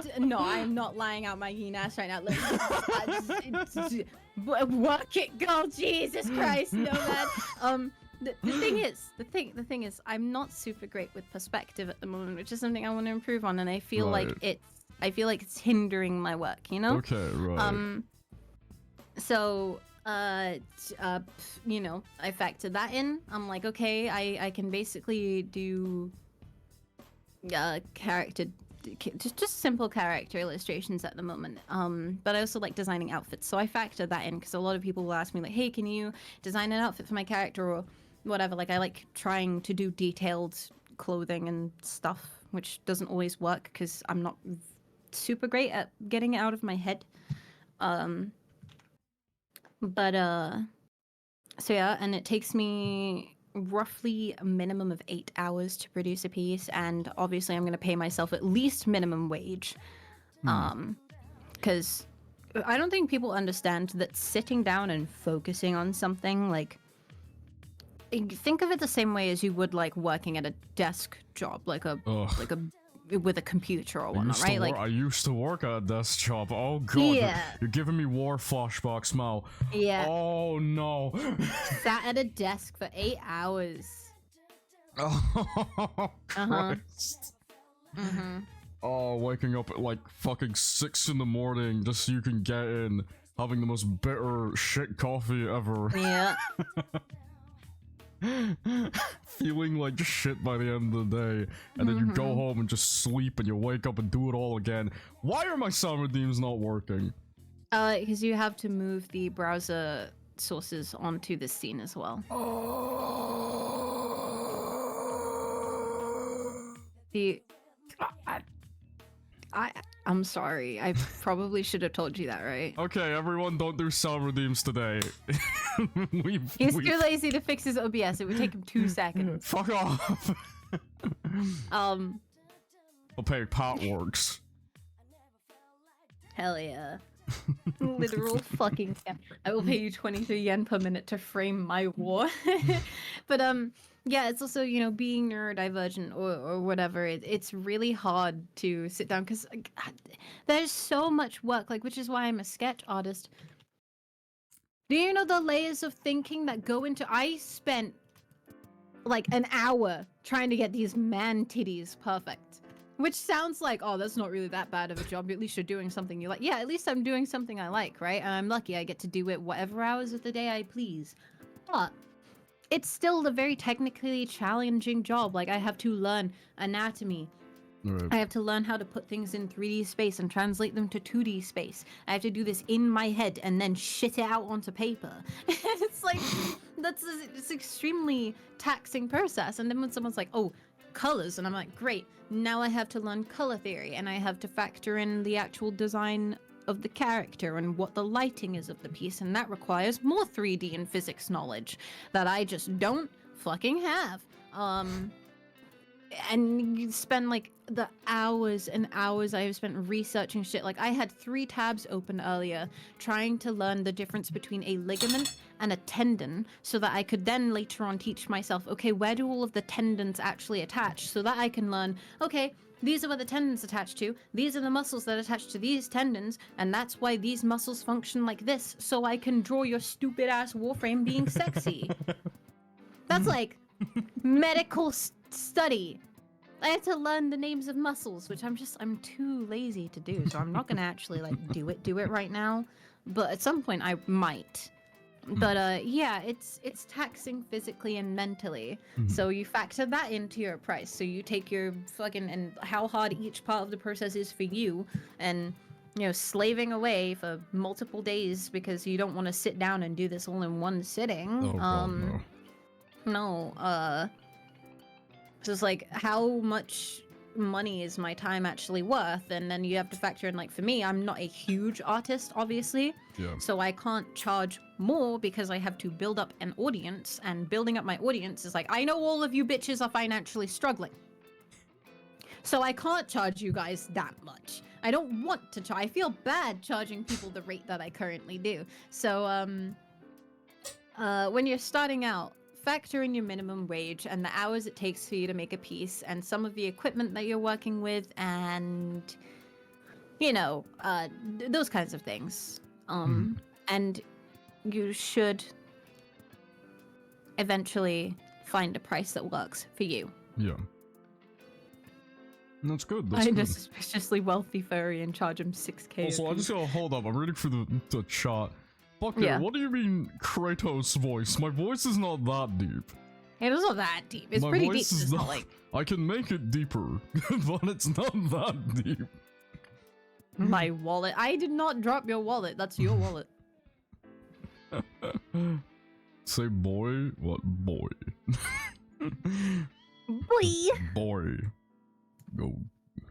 I'm not lying out my yin ass right now. Work it, girl. Jesus Christ, no man. The thing is, I'm not super great with perspective at the moment, which is something I want to improve on, and I feel like it's hindering my work, you know? Okay, right. So, you know, I factor that in. I'm like, okay, I can basically do character, just simple character illustrations at the moment. But I also like designing outfits, so I factor that in because a lot of people will ask me like, hey, can you design an outfit for my character or whatever. Like, I like trying to do detailed clothing and stuff, which doesn't always work because I'm not super great at getting it out of my head. So yeah, and it takes me roughly a minimum of 8 hours to produce a piece, and obviously I'm going to pay myself at least minimum wage. Because I don't think people understand that sitting down and focusing on something, like, think of it the same way as you would like working at a desk job, like a with a computer or whatnot, right? Like, I used to work at a desk job. Oh god, yeah. You're giving me war flashbacks, Mao. Yeah. Oh no. Sat at a desk for 8 hours. Oh Christ. Oh, waking up at like fucking 6 in the morning just so you can get in, having the most bitter shit coffee ever. Yeah. Feeling like shit by the end of the day, and then you go home and just sleep, and you wake up and do it all again. Why are my sound redeems not working? Because you have to move the browser sources onto the scene as well. The I'm sorry. I probably should have told you that, right? Okay, everyone, don't do sound redeems today. He's too lazy to fix his OBS. It would take him 2 seconds. Fuck off. Okay, pot works. Hell yeah. Literal fucking yeah. I will pay you 23 yen per minute to frame my war. But yeah, it's also, you know, being neurodivergent or whatever, it's really hard to sit down because there's so much work, like, which is why I'm a sketch artist. Do you know the layers of thinking that go into... I spent like an hour trying to get these man titties perfect. Which sounds like, oh, that's not really that bad of a job. At least you're doing something you like. Yeah, at least I'm doing something I like, right? And I'm lucky I get to do it whatever hours of the day I please. But it's still a very technically challenging job. Like, I have to learn anatomy. Right. I have to learn how to put things in 3D space and translate them to 2D space. I have to do this in my head and then shit it out onto paper. It's like, it's an extremely taxing process. And then when someone's like, oh, colors, and I'm like, great, now I have to learn color theory and I have to factor in the actual design of the character and what the lighting is of the piece, and that requires more 3D and physics knowledge that I just don't fucking have. And you spend like the hours and hours I have spent researching shit. Like, I had 3 tabs open earlier trying to learn the difference between a ligament and a tendon so that I could then later on teach myself, okay, where do all of the tendons actually attach, so that I can learn, okay, these are where the tendons attach to, these are the muscles that attach to these tendons, and that's why these muscles function like this, so I can draw your stupid ass Warframe being sexy. That's like medical study. I had to learn the names of muscles, which I'm too lazy to do, so I'm not gonna actually like do it right now. But at some point I might. But yeah, it's taxing physically and mentally. So you factor that into your price. So you take your fucking, and how hard each part of the process is for you, and you know, slaving away for multiple days because you don't want to sit down and do this all in one sitting. Oh, God, no. So it's like, how much money is my time actually worth? And then you have to factor in, like, for me, I'm not a huge artist, obviously. Yeah. So I can't charge more because I have to build up an audience, and building up my audience is like, I know all of you bitches are financially struggling. So I can't charge you guys that much. I don't want to charge. I feel bad charging people the rate that I currently do. So, when you're starting out, factor in your minimum wage and the hours it takes for you to make a piece, and some of the equipment that you're working with, and you know, those kinds of things. And you should eventually find a price that works for you. Yeah. That's good. That's I'm good. a suspiciously wealthy furry and charge him 6K. Also, I just gotta hold up. I'm reading for the chat. Fuck Yeah. What do you mean Kratos voice? My voice is not that deep. It is not that deep. It's My pretty deep. voice is It's not like I can make it deeper, but it's not that deep. my wallet. I did not drop your wallet. That's your wallet. Say boy? What boy? Boy. Boy.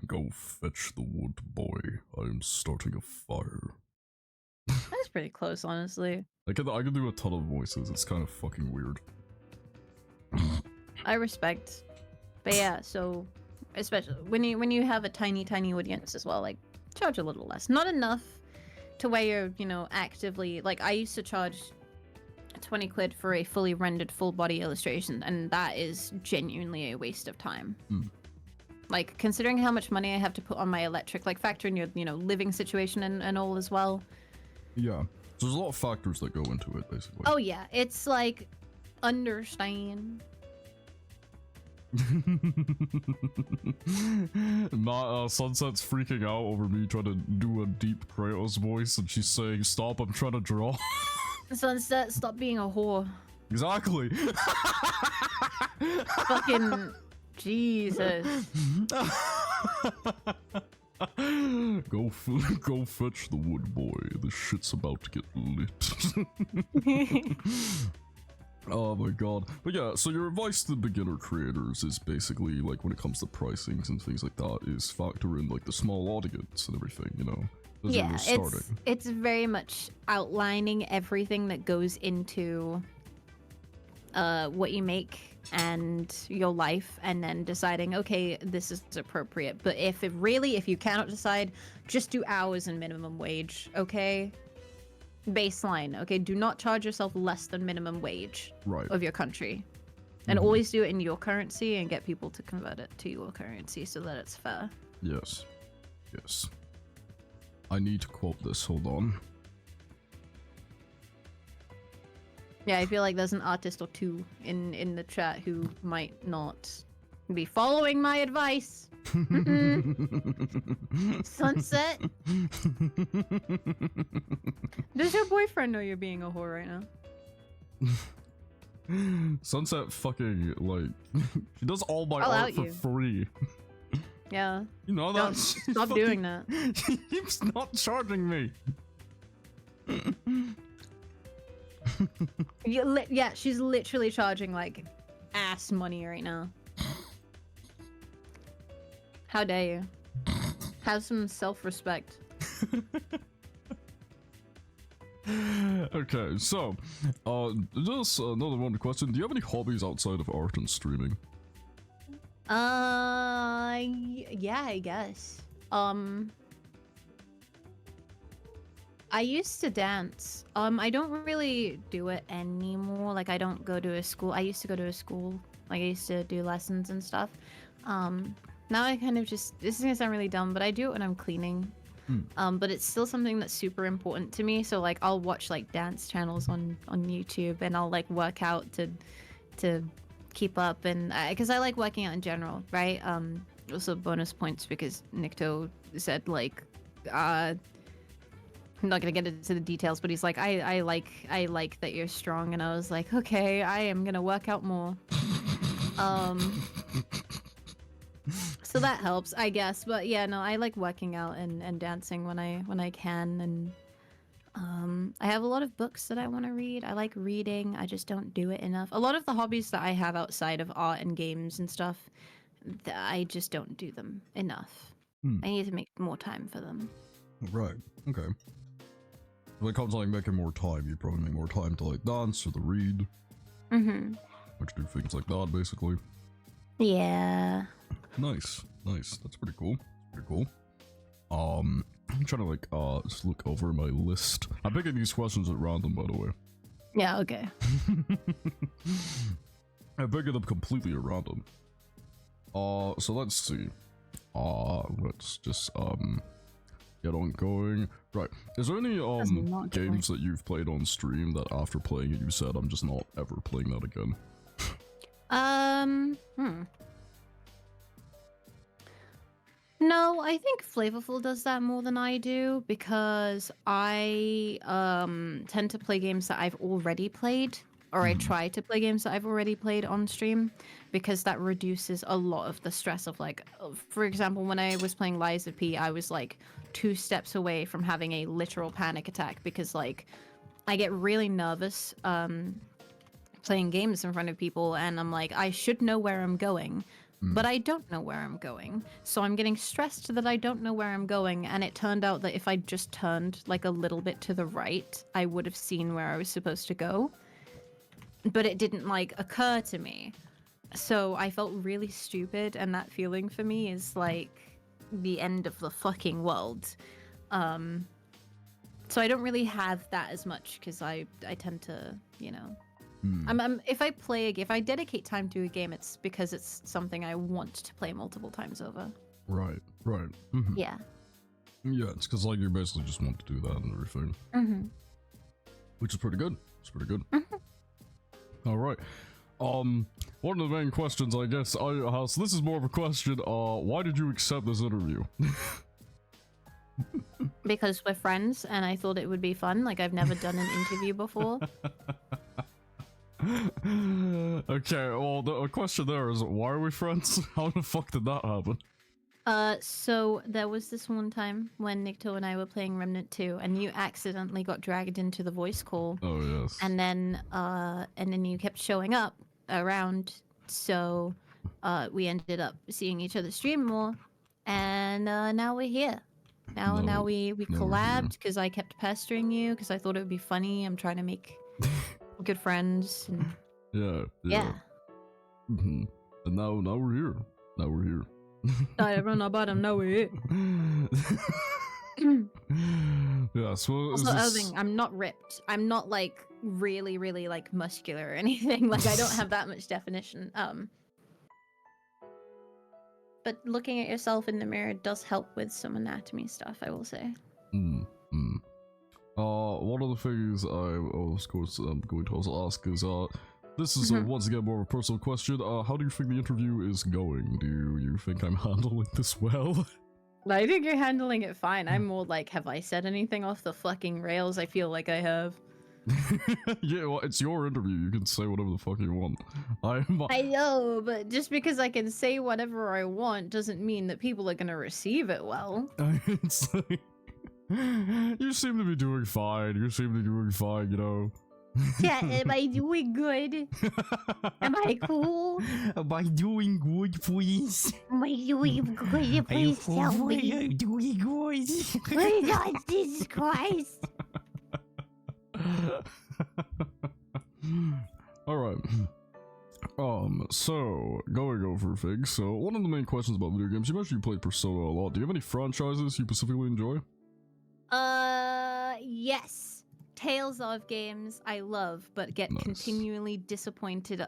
Go fetch the wood, boy. I'm starting a fire. That's pretty close, honestly. I can do a ton of voices. It's kind of fucking weird. I respect. But yeah, so especially when you have a tiny audience as well, like, charge a little less. Not enough to where you're, you know, actively, like, I used to charge 20 quid for a fully rendered full body illustration, and that is genuinely a waste of time. Like, considering how much money I have to put on my electric, like, factor in your, you know, living situation and all as well. Yeah. So there's a lot of factors that go into it, basically. Oh yeah, it's like, understand. Sunset's freaking out over me trying to do a deep Kratos voice, and she's saying, "Stop! I'm trying to draw." Sunset, stop being a whore. Exactly. Fucking Jesus. Go fetch the wood, boy. The shit's about to get lit. Oh my god. But yeah, so your advice to beginner creators is basically, like, when it comes to pricings and things like that, is factor in, like, the small audience and everything, you know? As you're Yeah, just starting. it's very much outlining everything that goes into what you make and your life, and then deciding, okay, this is appropriate. But if you cannot decide, just do hours and minimum wage, okay? Baseline, okay? Do not charge yourself less than minimum wage Right. of your country. And always do it in your currency and get people to convert it to your currency so that it's fair. Yes. Yes. I need to quote this, hold on. Yeah, I feel like there's an artist or two in the chat who might not be following my advice. Sunset? Does your boyfriend know you're being a whore right now? Sunset fucking, like, she does all my I'll art out for you. free. Yeah. You know Don't that? stop doing that. She keeps not charging me. Yeah, she's literally charging like ass money right now. How dare you? Have some self-respect. Okay, so, just another one question. Do you have any hobbies outside of art and streaming? Yeah, I guess. I used to dance. I don't really do it anymore. Like, I don't go to a school. I used to go to a school. Like, I used to do lessons and stuff. Now I kind of just, this is gonna sound really dumb, but I do it when I'm cleaning. But it's still something that's super important to me. So, like, I'll watch, like, dance channels on YouTube, and I'll, like, work out to keep up, and because I like working out in general, right? Also bonus points because Nikto said, like, I'm not gonna get into the details, but he's like, I like that you're strong, and I was like, okay, I am gonna work out more. So that helps, I guess. But yeah, no, I like working out and dancing when I can, and I have a lot of books that I want to read. I like reading. I just don't do it enough. A lot of the hobbies that I have outside of art and games and stuff, I just don't do them enough. I need to make more time for them. Right, okay. When it comes to, like, making more time, you probably make more time to, like, dance or to read. Which do things like that, basically. Yeah. Nice, nice. That's pretty cool. Pretty cool. I'm trying to, like, just look over my list. I'm picking these questions at random, by the way. Yeah, okay. I'm picking them completely at random. So let's see. Let's just, get on going. Right. Is there any, not get games that you've played on stream that after playing it you said, I'm just not ever playing that again? No, I think Flavorful does that more than I do, because I tend to play games that I've already played, or I try to play games that I've already played on stream, because that reduces a lot of the stress of, like, for example, when I was playing Lies of P, I was like 2 steps away from having a literal panic attack, because, like, I get really nervous playing games in front of people, and I'm like, I should know where I'm going, but I don't know where I'm going. So I'm getting stressed that I don't know where I'm going, and it turned out that if I just turned, like, a little bit to the right, I would have seen where I was supposed to go. But it didn't, like, occur to me. So I felt really stupid, and that feeling for me is, like, the end of the fucking world. So I don't really have that as much, because I tend to, you know... if I play a game, if I dedicate time to a game, it's because it's something I want to play multiple times over. Right, right. Yeah. Yeah, it's because, like, you basically just want to do that and everything. Which is pretty good. It's pretty good. Alright. One of the main questions, I guess, I have, so this is more of a question, why did you accept this interview? Because we're friends, and I thought it would be fun. Like, I've never done an interview before. Okay, well, the question there is, why are we friends? How the fuck did that happen? So there was this one time when Nikto and I were playing Remnant 2, and you accidentally got dragged into the voice call, Oh yes. and then you kept showing up around, so we ended up seeing each other stream more, and now we're here. Now we we're here. collabed because I kept pestering you because I thought it would be funny. I'm trying to make good friends. And Yeah. And now we're here. Now we're here. I run about him. Now we're here. Yeah. So Also, other thing, I'm not ripped. I'm not like really, really like muscular or anything. Like I don't have that much definition. But looking at yourself in the mirror does help with some anatomy stuff, I will say. One of the things I, of course, I'm going to also ask is, this is once again more of a personal question. How do you think the interview is going? Do you think I'm handling this well? I think you're handling it fine. I'm more like, have I said anything off the fucking rails? I feel like I have. Yeah, well, it's your interview. You can say whatever the fuck you want. I know, but just because I can say whatever I want doesn't mean that people are gonna receive it well. It's like, you seem to be doing fine. You seem to be doing fine, you know. Yeah, am I doing good? Am I cool? Am I doing good, please? Am I doing good? Please tell me. I'm doing good. Please, God, Jesus Christ. Alright. So, going over things. So, one of the main questions about video games, you mentioned you played Persona a lot. Do you have any franchises you specifically enjoy? Yes. Tales of games I love, but get continually disappointed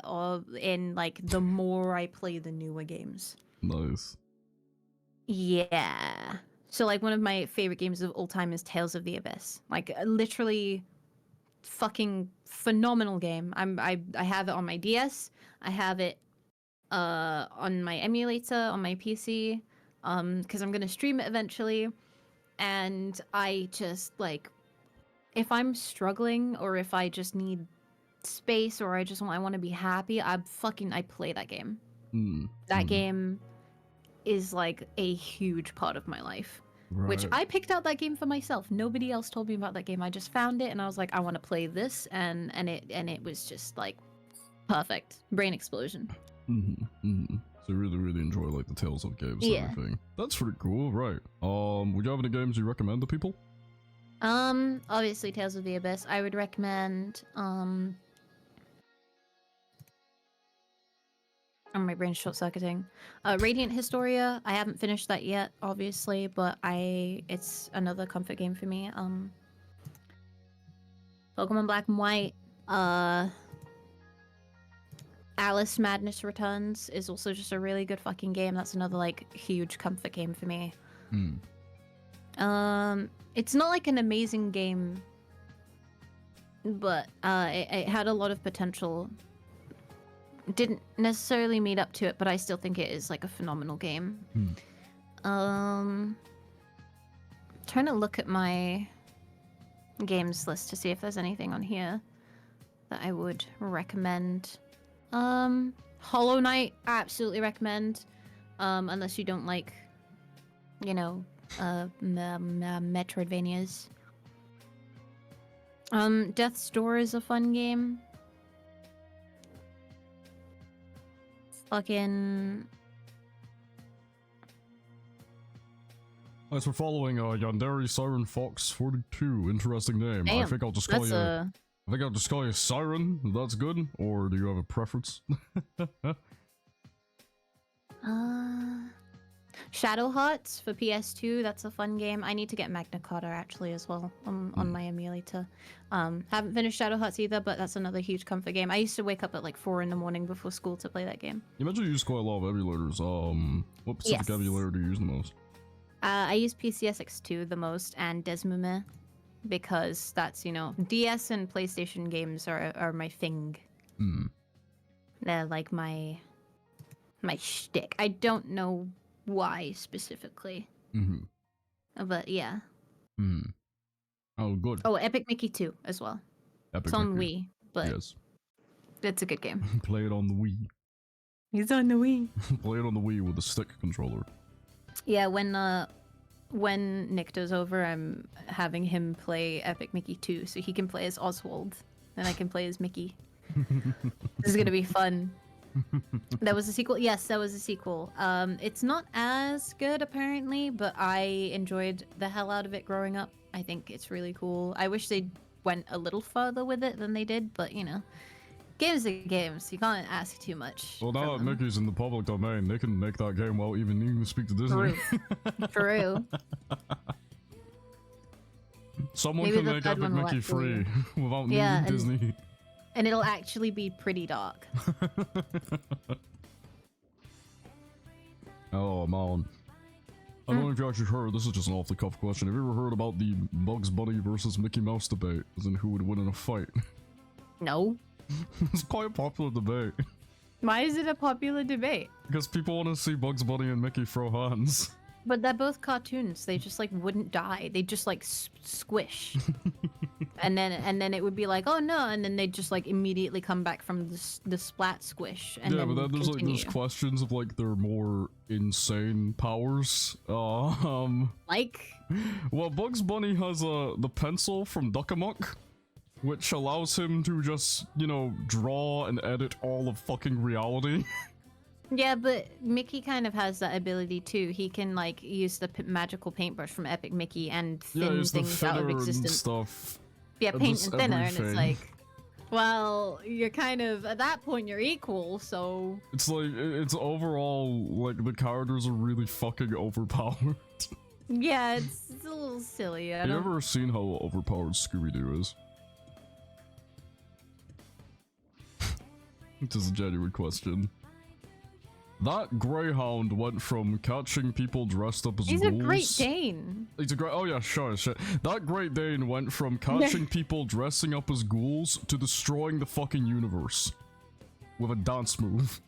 in, like, the more I play the newer games. Nice. Yeah. So, like, one of my favorite games of all time is Tales of the Abyss. Like, literally fucking phenomenal game. I have it on my DS. I have it on my emulator on my PC because I'm gonna stream it eventually. And I just like, if I'm struggling or if I just need space or I want to be happy, I play that game. That game is like a huge part of my life. Right. Which I picked out that game for myself. Nobody else told me about that game. I just found it and I was like, I want to play this, and it was just like perfect. Brain explosion. So you really enjoy like the Tales of games and everything. That's pretty cool, right? Would you have any games you recommend to people? Obviously Tales of the Abyss. I would recommend my brain's short-circuiting. Radiant Historia. I haven't finished that yet, obviously, but it's another comfort game for me. Pokemon Black and White. Alice Madness Returns is also just a really good fucking game. That's another like huge comfort game for me. It's not like an amazing game, but it had a lot of potential. Didn't necessarily meet up to it, but I still think it is like a phenomenal game. Trying to look at my games list to see if there's anything on here that I would recommend. Hollow Knight, I absolutely recommend. Unless you don't like, you know, Metroidvanias. Death's Door is a fun game. Fucking... Thanks for following Yandere Siren Fox 42. Interesting name. Damn, I think I'll just call you. I think I'll just call you Siren. That's good. Or do you have a preference? Shadow Hearts for PS2. That's a fun game. I need to get Magna Carta actually as well on my emulator. Haven't finished Shadow Hearts either, but that's another huge comfort game. I used to wake up at like 4 in the morning before school to play that game. You mentioned you use quite a lot of emulators. What specific emulator do you use the most? I use PCSX2 the most and Desmume because that's, you know, DS and PlayStation games are my thing. They're like my shtick. I don't know why specifically. But yeah. Oh, good. Oh, Epic Mickey 2 as well. It's on Wii, but it's a good game. Play it on the Wii. It's on the Wii. Play it on the Wii with a stick controller. Yeah, when Nick does over, I'm having him play Epic Mickey 2, so he can play as Oswald, and I can play as Mickey. This is gonna be fun. That was a sequel? Yes, that was a sequel. It's not as good apparently, but I enjoyed the hell out of it growing up. I think it's really cool. I wish they went a little further with it than they did, but you know, games are games. You can't ask too much. Well, now that Mickey's in the public domain, they can make that game without even needing to speak to Disney. True. True. Someone Maybe can the make third Epic one will Mickey actually- free without Yeah, needing Disney. And it'll actually be pretty dark. Oh, man. I don't know if you actually heard, this is just an off-the-cuff question. Have you ever heard about the Bugs Bunny versus Mickey Mouse debate? As in who would win in a fight? No. It's quite a popular debate. Why is it a popular debate? Because people want to see Bugs Bunny and Mickey throw hands. But they're both cartoons. They just like wouldn't die. They just like squish, and then it would be like, oh no, and then they'd just like immediately come back from the splat squish. And Yeah, then but then there's continue. like there's questions of like their more insane powers. Like Well, Bugs Bunny has the pencil from Duck-a-Muck, which allows him to just, you know, draw and edit all of fucking reality. yeah, but Mickey kind of has that ability too. He can like use the magical paintbrush from Epic Mickey and Yeah, thin it's the things out of thinner and existence. stuff. Yeah, and paint just and thinner, and everything. it's like, well, you're kind of at that point you're equal, so It's like, it's overall, like, the characters are really fucking overpowered. yeah, it's a little silly. I Have you don't. ever seen how overpowered Scooby-Doo is? Just a genuine question. That Greyhound went from catching people dressed up as He's ghouls... a Great Dane. He's a great. Oh yeah, sure, shit. That Great Dane went from catching people dressing up as ghouls to destroying the fucking universe with a dance move.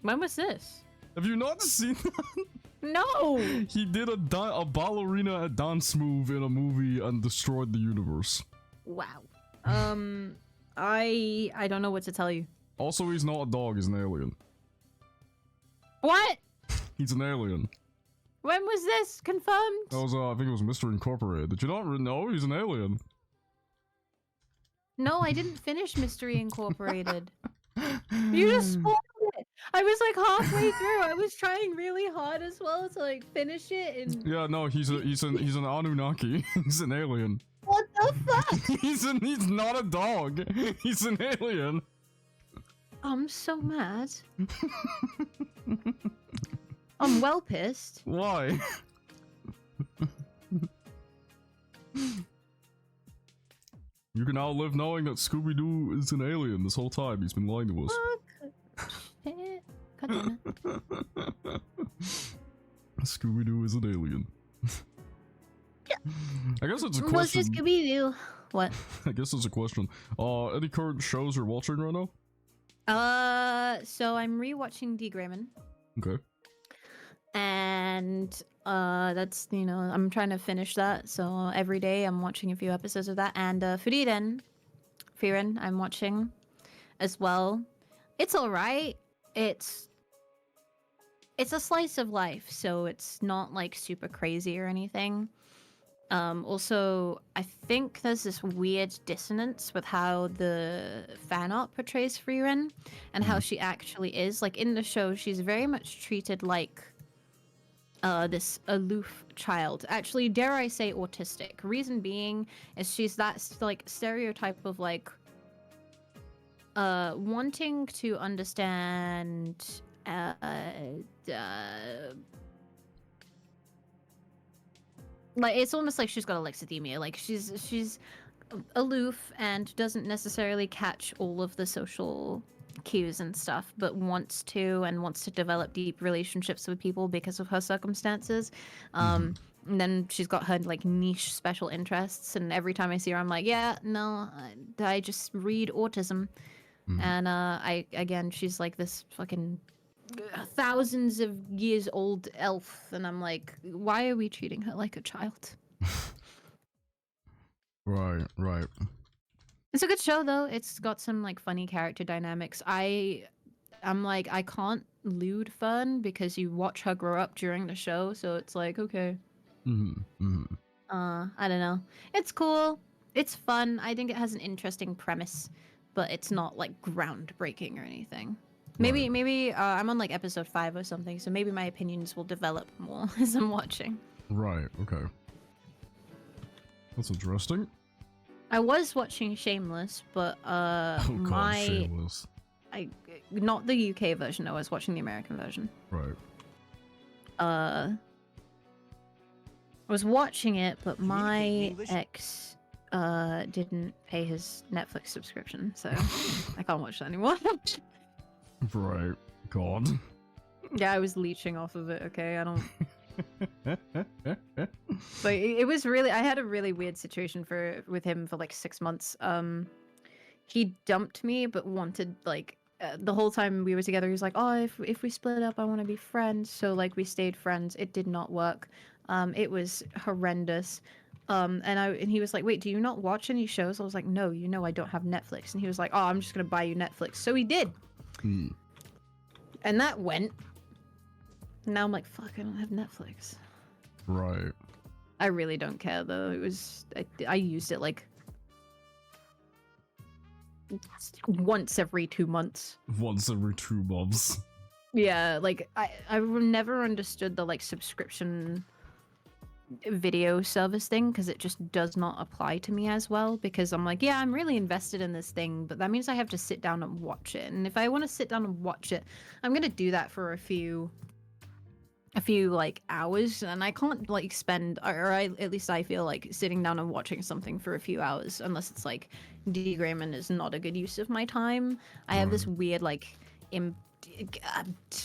When was this? Have you not seen that? No. He did a ballerina a dance move in a movie and destroyed the universe. Wow. I don't know what to tell you. Also, he's not a dog. He's an alien. What? He's an alien. When was this confirmed? That was I think it was Mr. Incorporated. Did you not know he's an alien? No, I didn't finish Mystery Incorporated. You just spoiled it. I was like halfway through. I was trying really hard as well to like finish it and Yeah, no, he's an Anunnaki. He's an alien. what the fuck? He's not a dog. He's an alien. I'm so mad. I'm well pissed. Why? You can now live knowing that Scooby-Doo is an alien this whole time. He's been lying to us. Fuck. Shit. God damn it. Scooby-Doo is an alien. I guess it's a What's question. this Scooby-Doo? What? I guess it's a question. Any current shows you're watching right now? So I'm rewatching D. Grayman. Okay. And that's, you know, I'm trying to finish that, so every day I'm watching a few episodes of that. And Frieren I'm watching as well. It's all right. It's a slice of life, so it's not like super crazy or anything. Also, I think there's this weird dissonance with how the fan art portrays Frieren and how she actually is. Like in the show, she's very much treated like this aloof child. Actually, dare I say autistic. Reason being is she's that like stereotype of like wanting to understand like it's almost like she's got alexithymia. Like she's aloof and doesn't necessarily catch all of the social cues and stuff, but wants to develop deep relationships with people because of her circumstances. And then she's got her like niche special interests, and every time I see her I'm like, yeah, no, I just read autism. And I again, she's like this fucking thousands of years old elf, and I'm like, why are we treating her like a child? Right. It's a good show though. It's got some like funny character dynamics. I I'm like, I can't lewd Fern because you watch her grow up during the show, so it's like, okay. I don't know. It's cool. It's fun. I think it has an interesting premise, but it's not like groundbreaking or anything. Maybe, Right. maybe I'm on like episode 5 or something, so maybe my opinions will develop more as I'm watching. Right, okay. That's interesting. I was watching Shameless, but Oh god, Shameless. not the UK version. I was watching the American version. Right. I was watching it, but my English? ex didn't pay his Netflix subscription, so I can't watch that anymore. Right. God. Yeah, I was leeching off of it. Okay, I don't. But it was really. I had a really weird situation with him for like 6 months. He dumped me, but wanted like the whole time we were together. He was like, "Oh, if we split up, I want to be friends." So like we stayed friends. It did not work. It was horrendous. And he was like, "Wait, do you not watch any shows?" I was like, "No, you know I don't have Netflix." And he was like, "Oh, I'm just gonna buy you Netflix." So he did. And that went. Now I'm like, fuck, I don't have Netflix. Right. I really don't care though. It was I used it like once every 2 months. Once every 2 months. Yeah, like I never understood the like subscription video service thing because it just does not apply to me as well, because I'm like, yeah, I'm really invested in this thing, but that means I have to sit down and watch it. And if I want to sit down and watch it, I'm going to do that for a few like hours, and I can't like spend, or at least I feel like sitting down and watching something for a few hours unless it's like D-Grayman is not a good use of my time. I have this weird like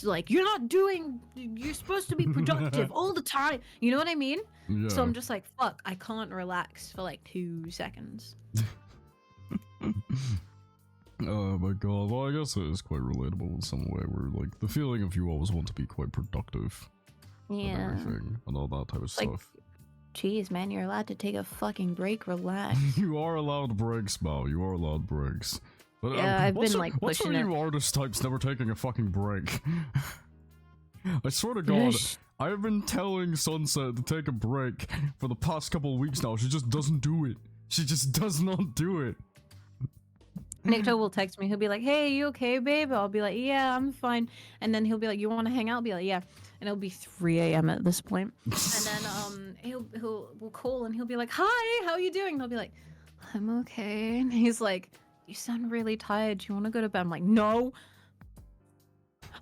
like you're supposed to be productive all the time, you know what I mean? Yeah. So I'm just like, fuck, I can't relax for like 2 seconds. Oh my god. Well, I guess it is quite relatable in some way, where like the feeling of you always want to be quite productive and Yeah, everything and all that type of Like- stuff. jeez, man, you're allowed to take a fucking break. Relax. You are allowed breaks, Mal. You are allowed breaks. But, Yeah, I've what's been, with- like, what's with pushing you artist types never taking a fucking break? I swear to God, I've been telling Sunset to take a break for the past couple of weeks now. She just doesn't do it. She just does not do it. Nikto will text me. He'll be like, "Hey, you okay, babe?" I'll be like, "Yeah, I'm fine." And then he'll be like, "You want to hang out?" I'll be like, "Yeah." And it'll be 3 a.m. at this point. And then we'll call and he'll be like, "Hi, how are you doing?" And I'll be like, "I'm okay." And he's like, "You sound really tired. Do you want to go to bed?" I'm like, "No.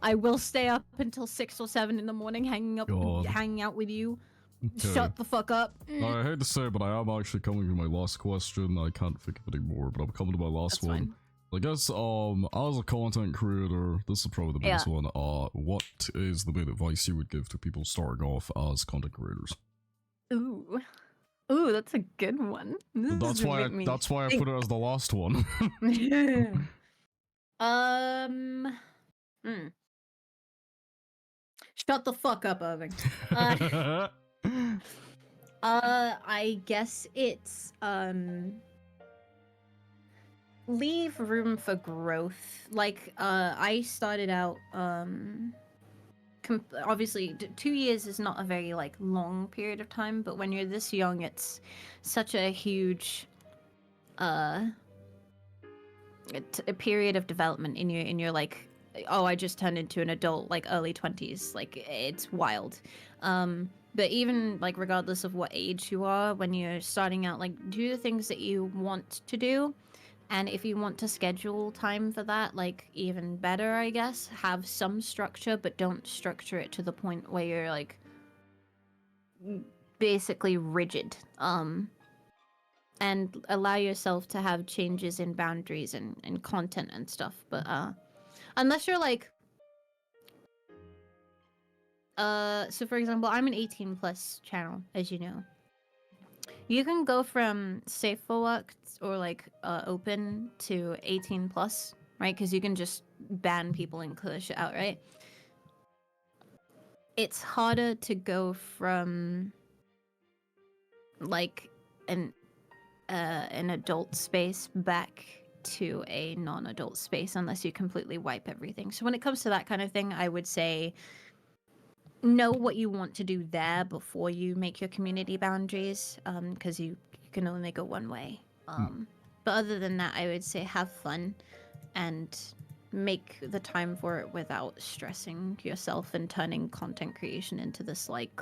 I will stay up until 6 or 7 in the morning hanging out with you. Okay. Shut the fuck up." I hate to say it, but I am actually coming to my last question. I can't think of any more, but I'm coming to my last That's one. fine. I guess, as a content creator, this is probably the biggest one. What is the bit of advice you would give to people starting off as content creators? Ooh. Ooh, that's a good one. This is That's gonna why. make me That's why I think. put it as the last one. Hmm. Shut the fuck up, Irving. I guess it's leave room for growth. Like I started out obviously 2 years is not a very like long period of time, but when you're this young, it's such a huge a period of development in your like, oh, I just turned into an adult, like early 20s. Like it's wild. But even like regardless of what age you are, when you're starting out, like do the things that you want to do. And if you want to schedule time for that, like even better, I guess. Have some structure, but don't structure it to the point where you're like basically rigid. And allow yourself to have changes in boundaries and content and stuff. But unless you're like so for example, I'm an 18 plus channel, as you know. You can go from safe for work or like open to 18 plus, right? Because you can just ban people and clear shit out, right? It's harder to go from like an adult space back to a non-adult space unless you completely wipe everything. So when it comes to that kind of thing, I would say know what you want to do there before you make your community boundaries, because you can only go one way. But other than that, I would say have fun and make the time for it without stressing yourself and turning content creation into this like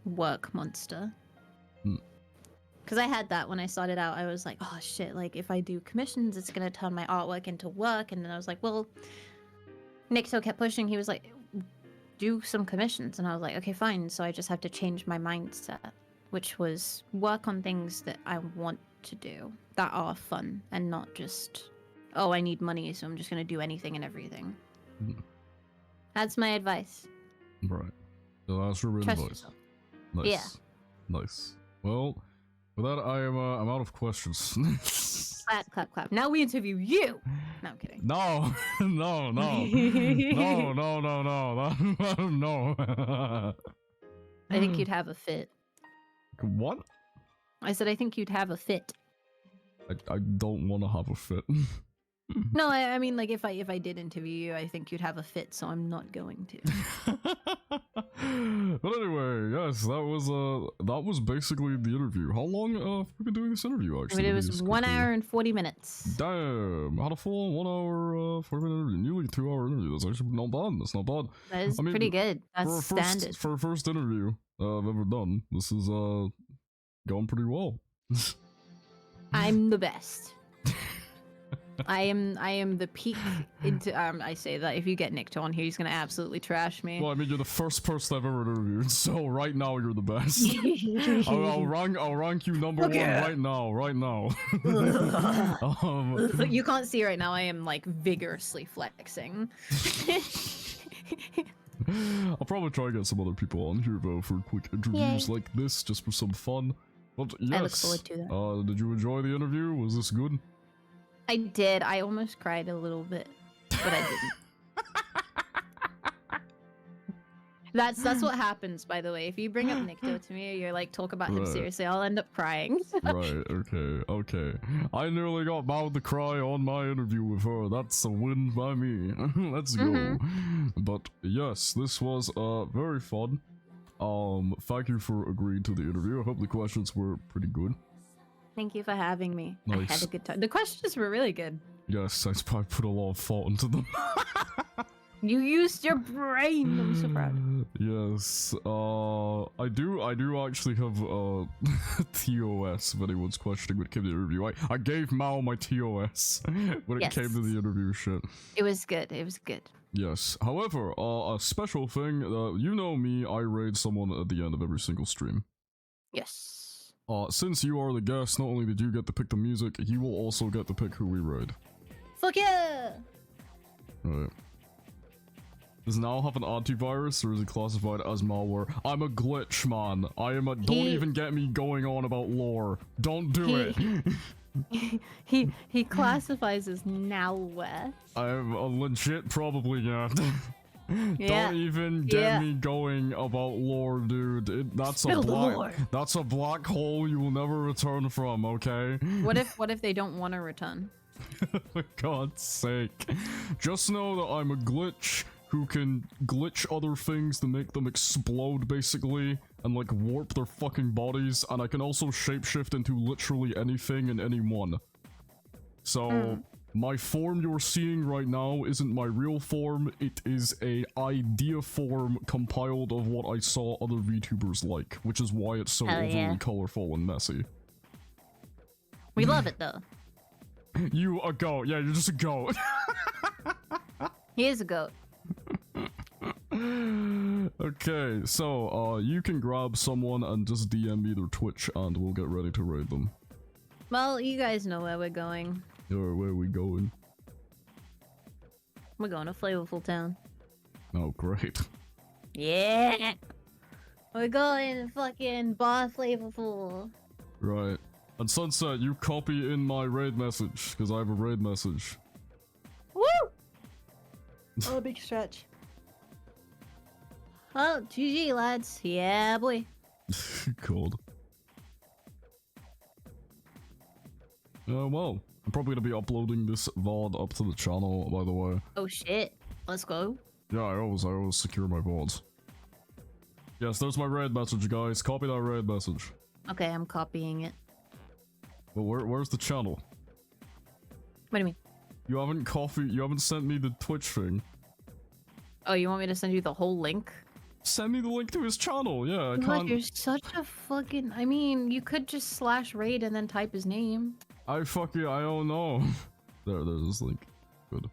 work monster. Because I had that when I started out. I was like, oh shit, like if I do commissions, it's gonna turn my artwork into work. And then I was like, well, Nikto kept pushing. He was like, do some commissions. And I was like, okay, fine. So I just have to change my mindset, which was work on things that I want to do that are fun and not just, oh, I need money, so I'm just gonna do anything and everything. That's my advice. Right. So that's your real Trust advice. yourself. Nice. Yeah. Nice. Well, with that, I'm out of questions. Clap, clap, clap. Now we interview you. No, I'm kidding. No, no, no, no, no, no, no, no. I think you'd have a fit. What? I said I think you'd have a fit. I don't want to have a fit. No, I mean like if I did interview you, I think you'd have a fit, so I'm not going to. But anyway, yes, that was basically the interview. How long have we been doing this interview I actually? mean, it was 1 hour and 40 minutes. Damn, had a full 1 hour 40-minute interview, nearly 2 hour interview. That's actually not bad. That's not bad. That is I mean, pretty good. That's standard. For a first interview I've ever done, this is going pretty well. I'm the best. I am the peak into I say that if you get Nikto on here, he's gonna absolutely trash me. Well, I mean, you're the first person I've ever interviewed, so right now you're the best. I'll rank you number one right now, You can't see right now, I am like vigorously flexing. I'll probably try to get some other people on here though for quick interviews like this, just for some fun. But yes, I look forward to that. Did you enjoy the interview? Was this good? I did. I almost cried a little bit, but I didn't. That's what happens, by the way. If you bring up Nikto to me, or you're like talk about him seriously, I'll end up crying. Right. Okay. I nearly got Mao to cry on my interview with her. That's a win by me. Let's go. But yes, this was very fun. Thank you for agreeing to the interview. I hope the questions were pretty good. Thank you for having me. Nice. I had a good time. The questions were really good. Yes, I probably put a lot of thought into them. You used your brain. I'm so proud. Yes. I do actually have TOS if anyone's questioning when it came to the interview. I gave Mao my TOS when it came to the interview shit. It was good. It was good. Yes. However, a special thing, you know me, I raid someone at the end of every single stream. Yes. Since you are the guest, not only did you get to pick the music, you will also get to pick who we raid. Fuck yeah! Right. Does now have an antivirus, or is it classified as malware? I'm a glitch, man. Don't even get me going on about lore. Don't do it. He classifies as malware. I'm a legit probably, yeah. Yeah. Don't even get me going about lore, dude. That's a black hole you will never return from, okay? What if they don't want to return? For God's sake. Just know that I'm a glitch who can glitch other things to make them explode, basically, and like warp their fucking bodies, and I can also shapeshift into literally anything and anyone. So my form you're seeing right now isn't my real form, it is a idea form compiled of what I saw other VTubers like, which is why it's so overly colorful and messy. We love it though. You a goat, yeah, you're just a goat. He is a goat. Okay, so you can grab someone and just DM me their Twitch and we'll get ready to raid them. Well, you guys know where we're going. Where are we going? We're going to Flavorful Town. Oh, great. Yeah! We're going to fucking Bar Flavorful. Right. And Sunset, you copy in my raid message, because I have a raid message. Woo! Oh, big stretch. Oh, GG, lads. Yeah, boy. Cold. Well, I'm probably gonna be uploading this VOD up to the channel, by the way. Oh shit. Let's go. Yeah, I always secure my VODs. Yes, there's my raid message, guys. Copy that raid message. Okay, I'm copying it. Well, where's the channel? What do you mean? You haven't sent me the Twitch thing. Oh, you want me to send you the whole link? Send me the link to his channel. Yeah, I God, can't. you're such a fucking. I mean, you could just /raid and then type his name. I don't know. There's this link. Good.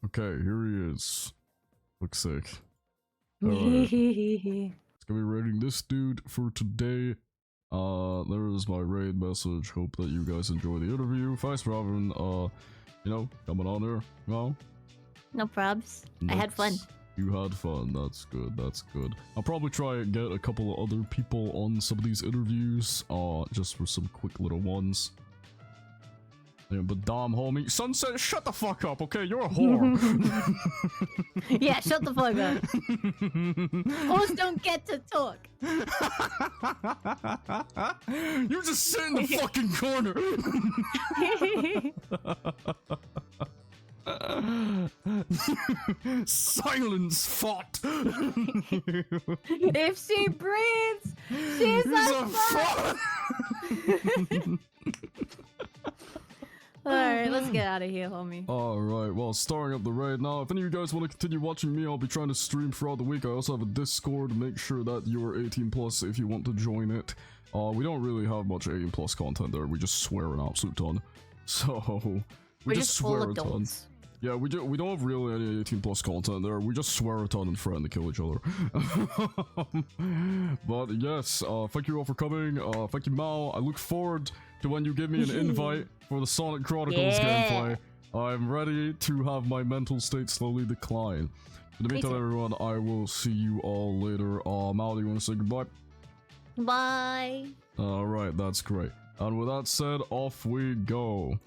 Okay, here he is. Looks sick. Alright. It's gonna be raiding this dude for today. There is my raid message. Hope that you guys enjoy the interview. Thanks for having, you know, coming on here. No? No probs. I had fun. You had fun. That's good. That's good. I'll probably try and get a couple of other people on some of these interviews, just for some quick little ones. Yeah, but damn, homie. Sunset, shut the fuck up, okay? You're a whore. Yeah, shut the fuck up. Hoes don't get to talk. You just sit in the fucking corner. Silence fought. If she breathes, she's a fuck. Alright, let's get out of here, homie. Alright, well, starting up the raid now. If any of you guys want to continue watching me, I'll be trying to stream throughout the week. I also have a Discord. Make sure that you're 18 plus if you want to join it. We don't really have much 18 plus content there. We just swear an absolute ton. So, we just swear a ton. Yeah, we don't have really any 18 plus content there. We just swear a ton and threaten to kill each other. But yes, thank you all for coming. Thank you, Mal. I look forward to when you give me an invite for the Sonic Chronicles gameplay. I'm ready to have my mental state slowly decline. In the meantime, everyone, I will see you all later. Mal, do you want to say goodbye? Bye. Alright, that's great. And with that said, off we go.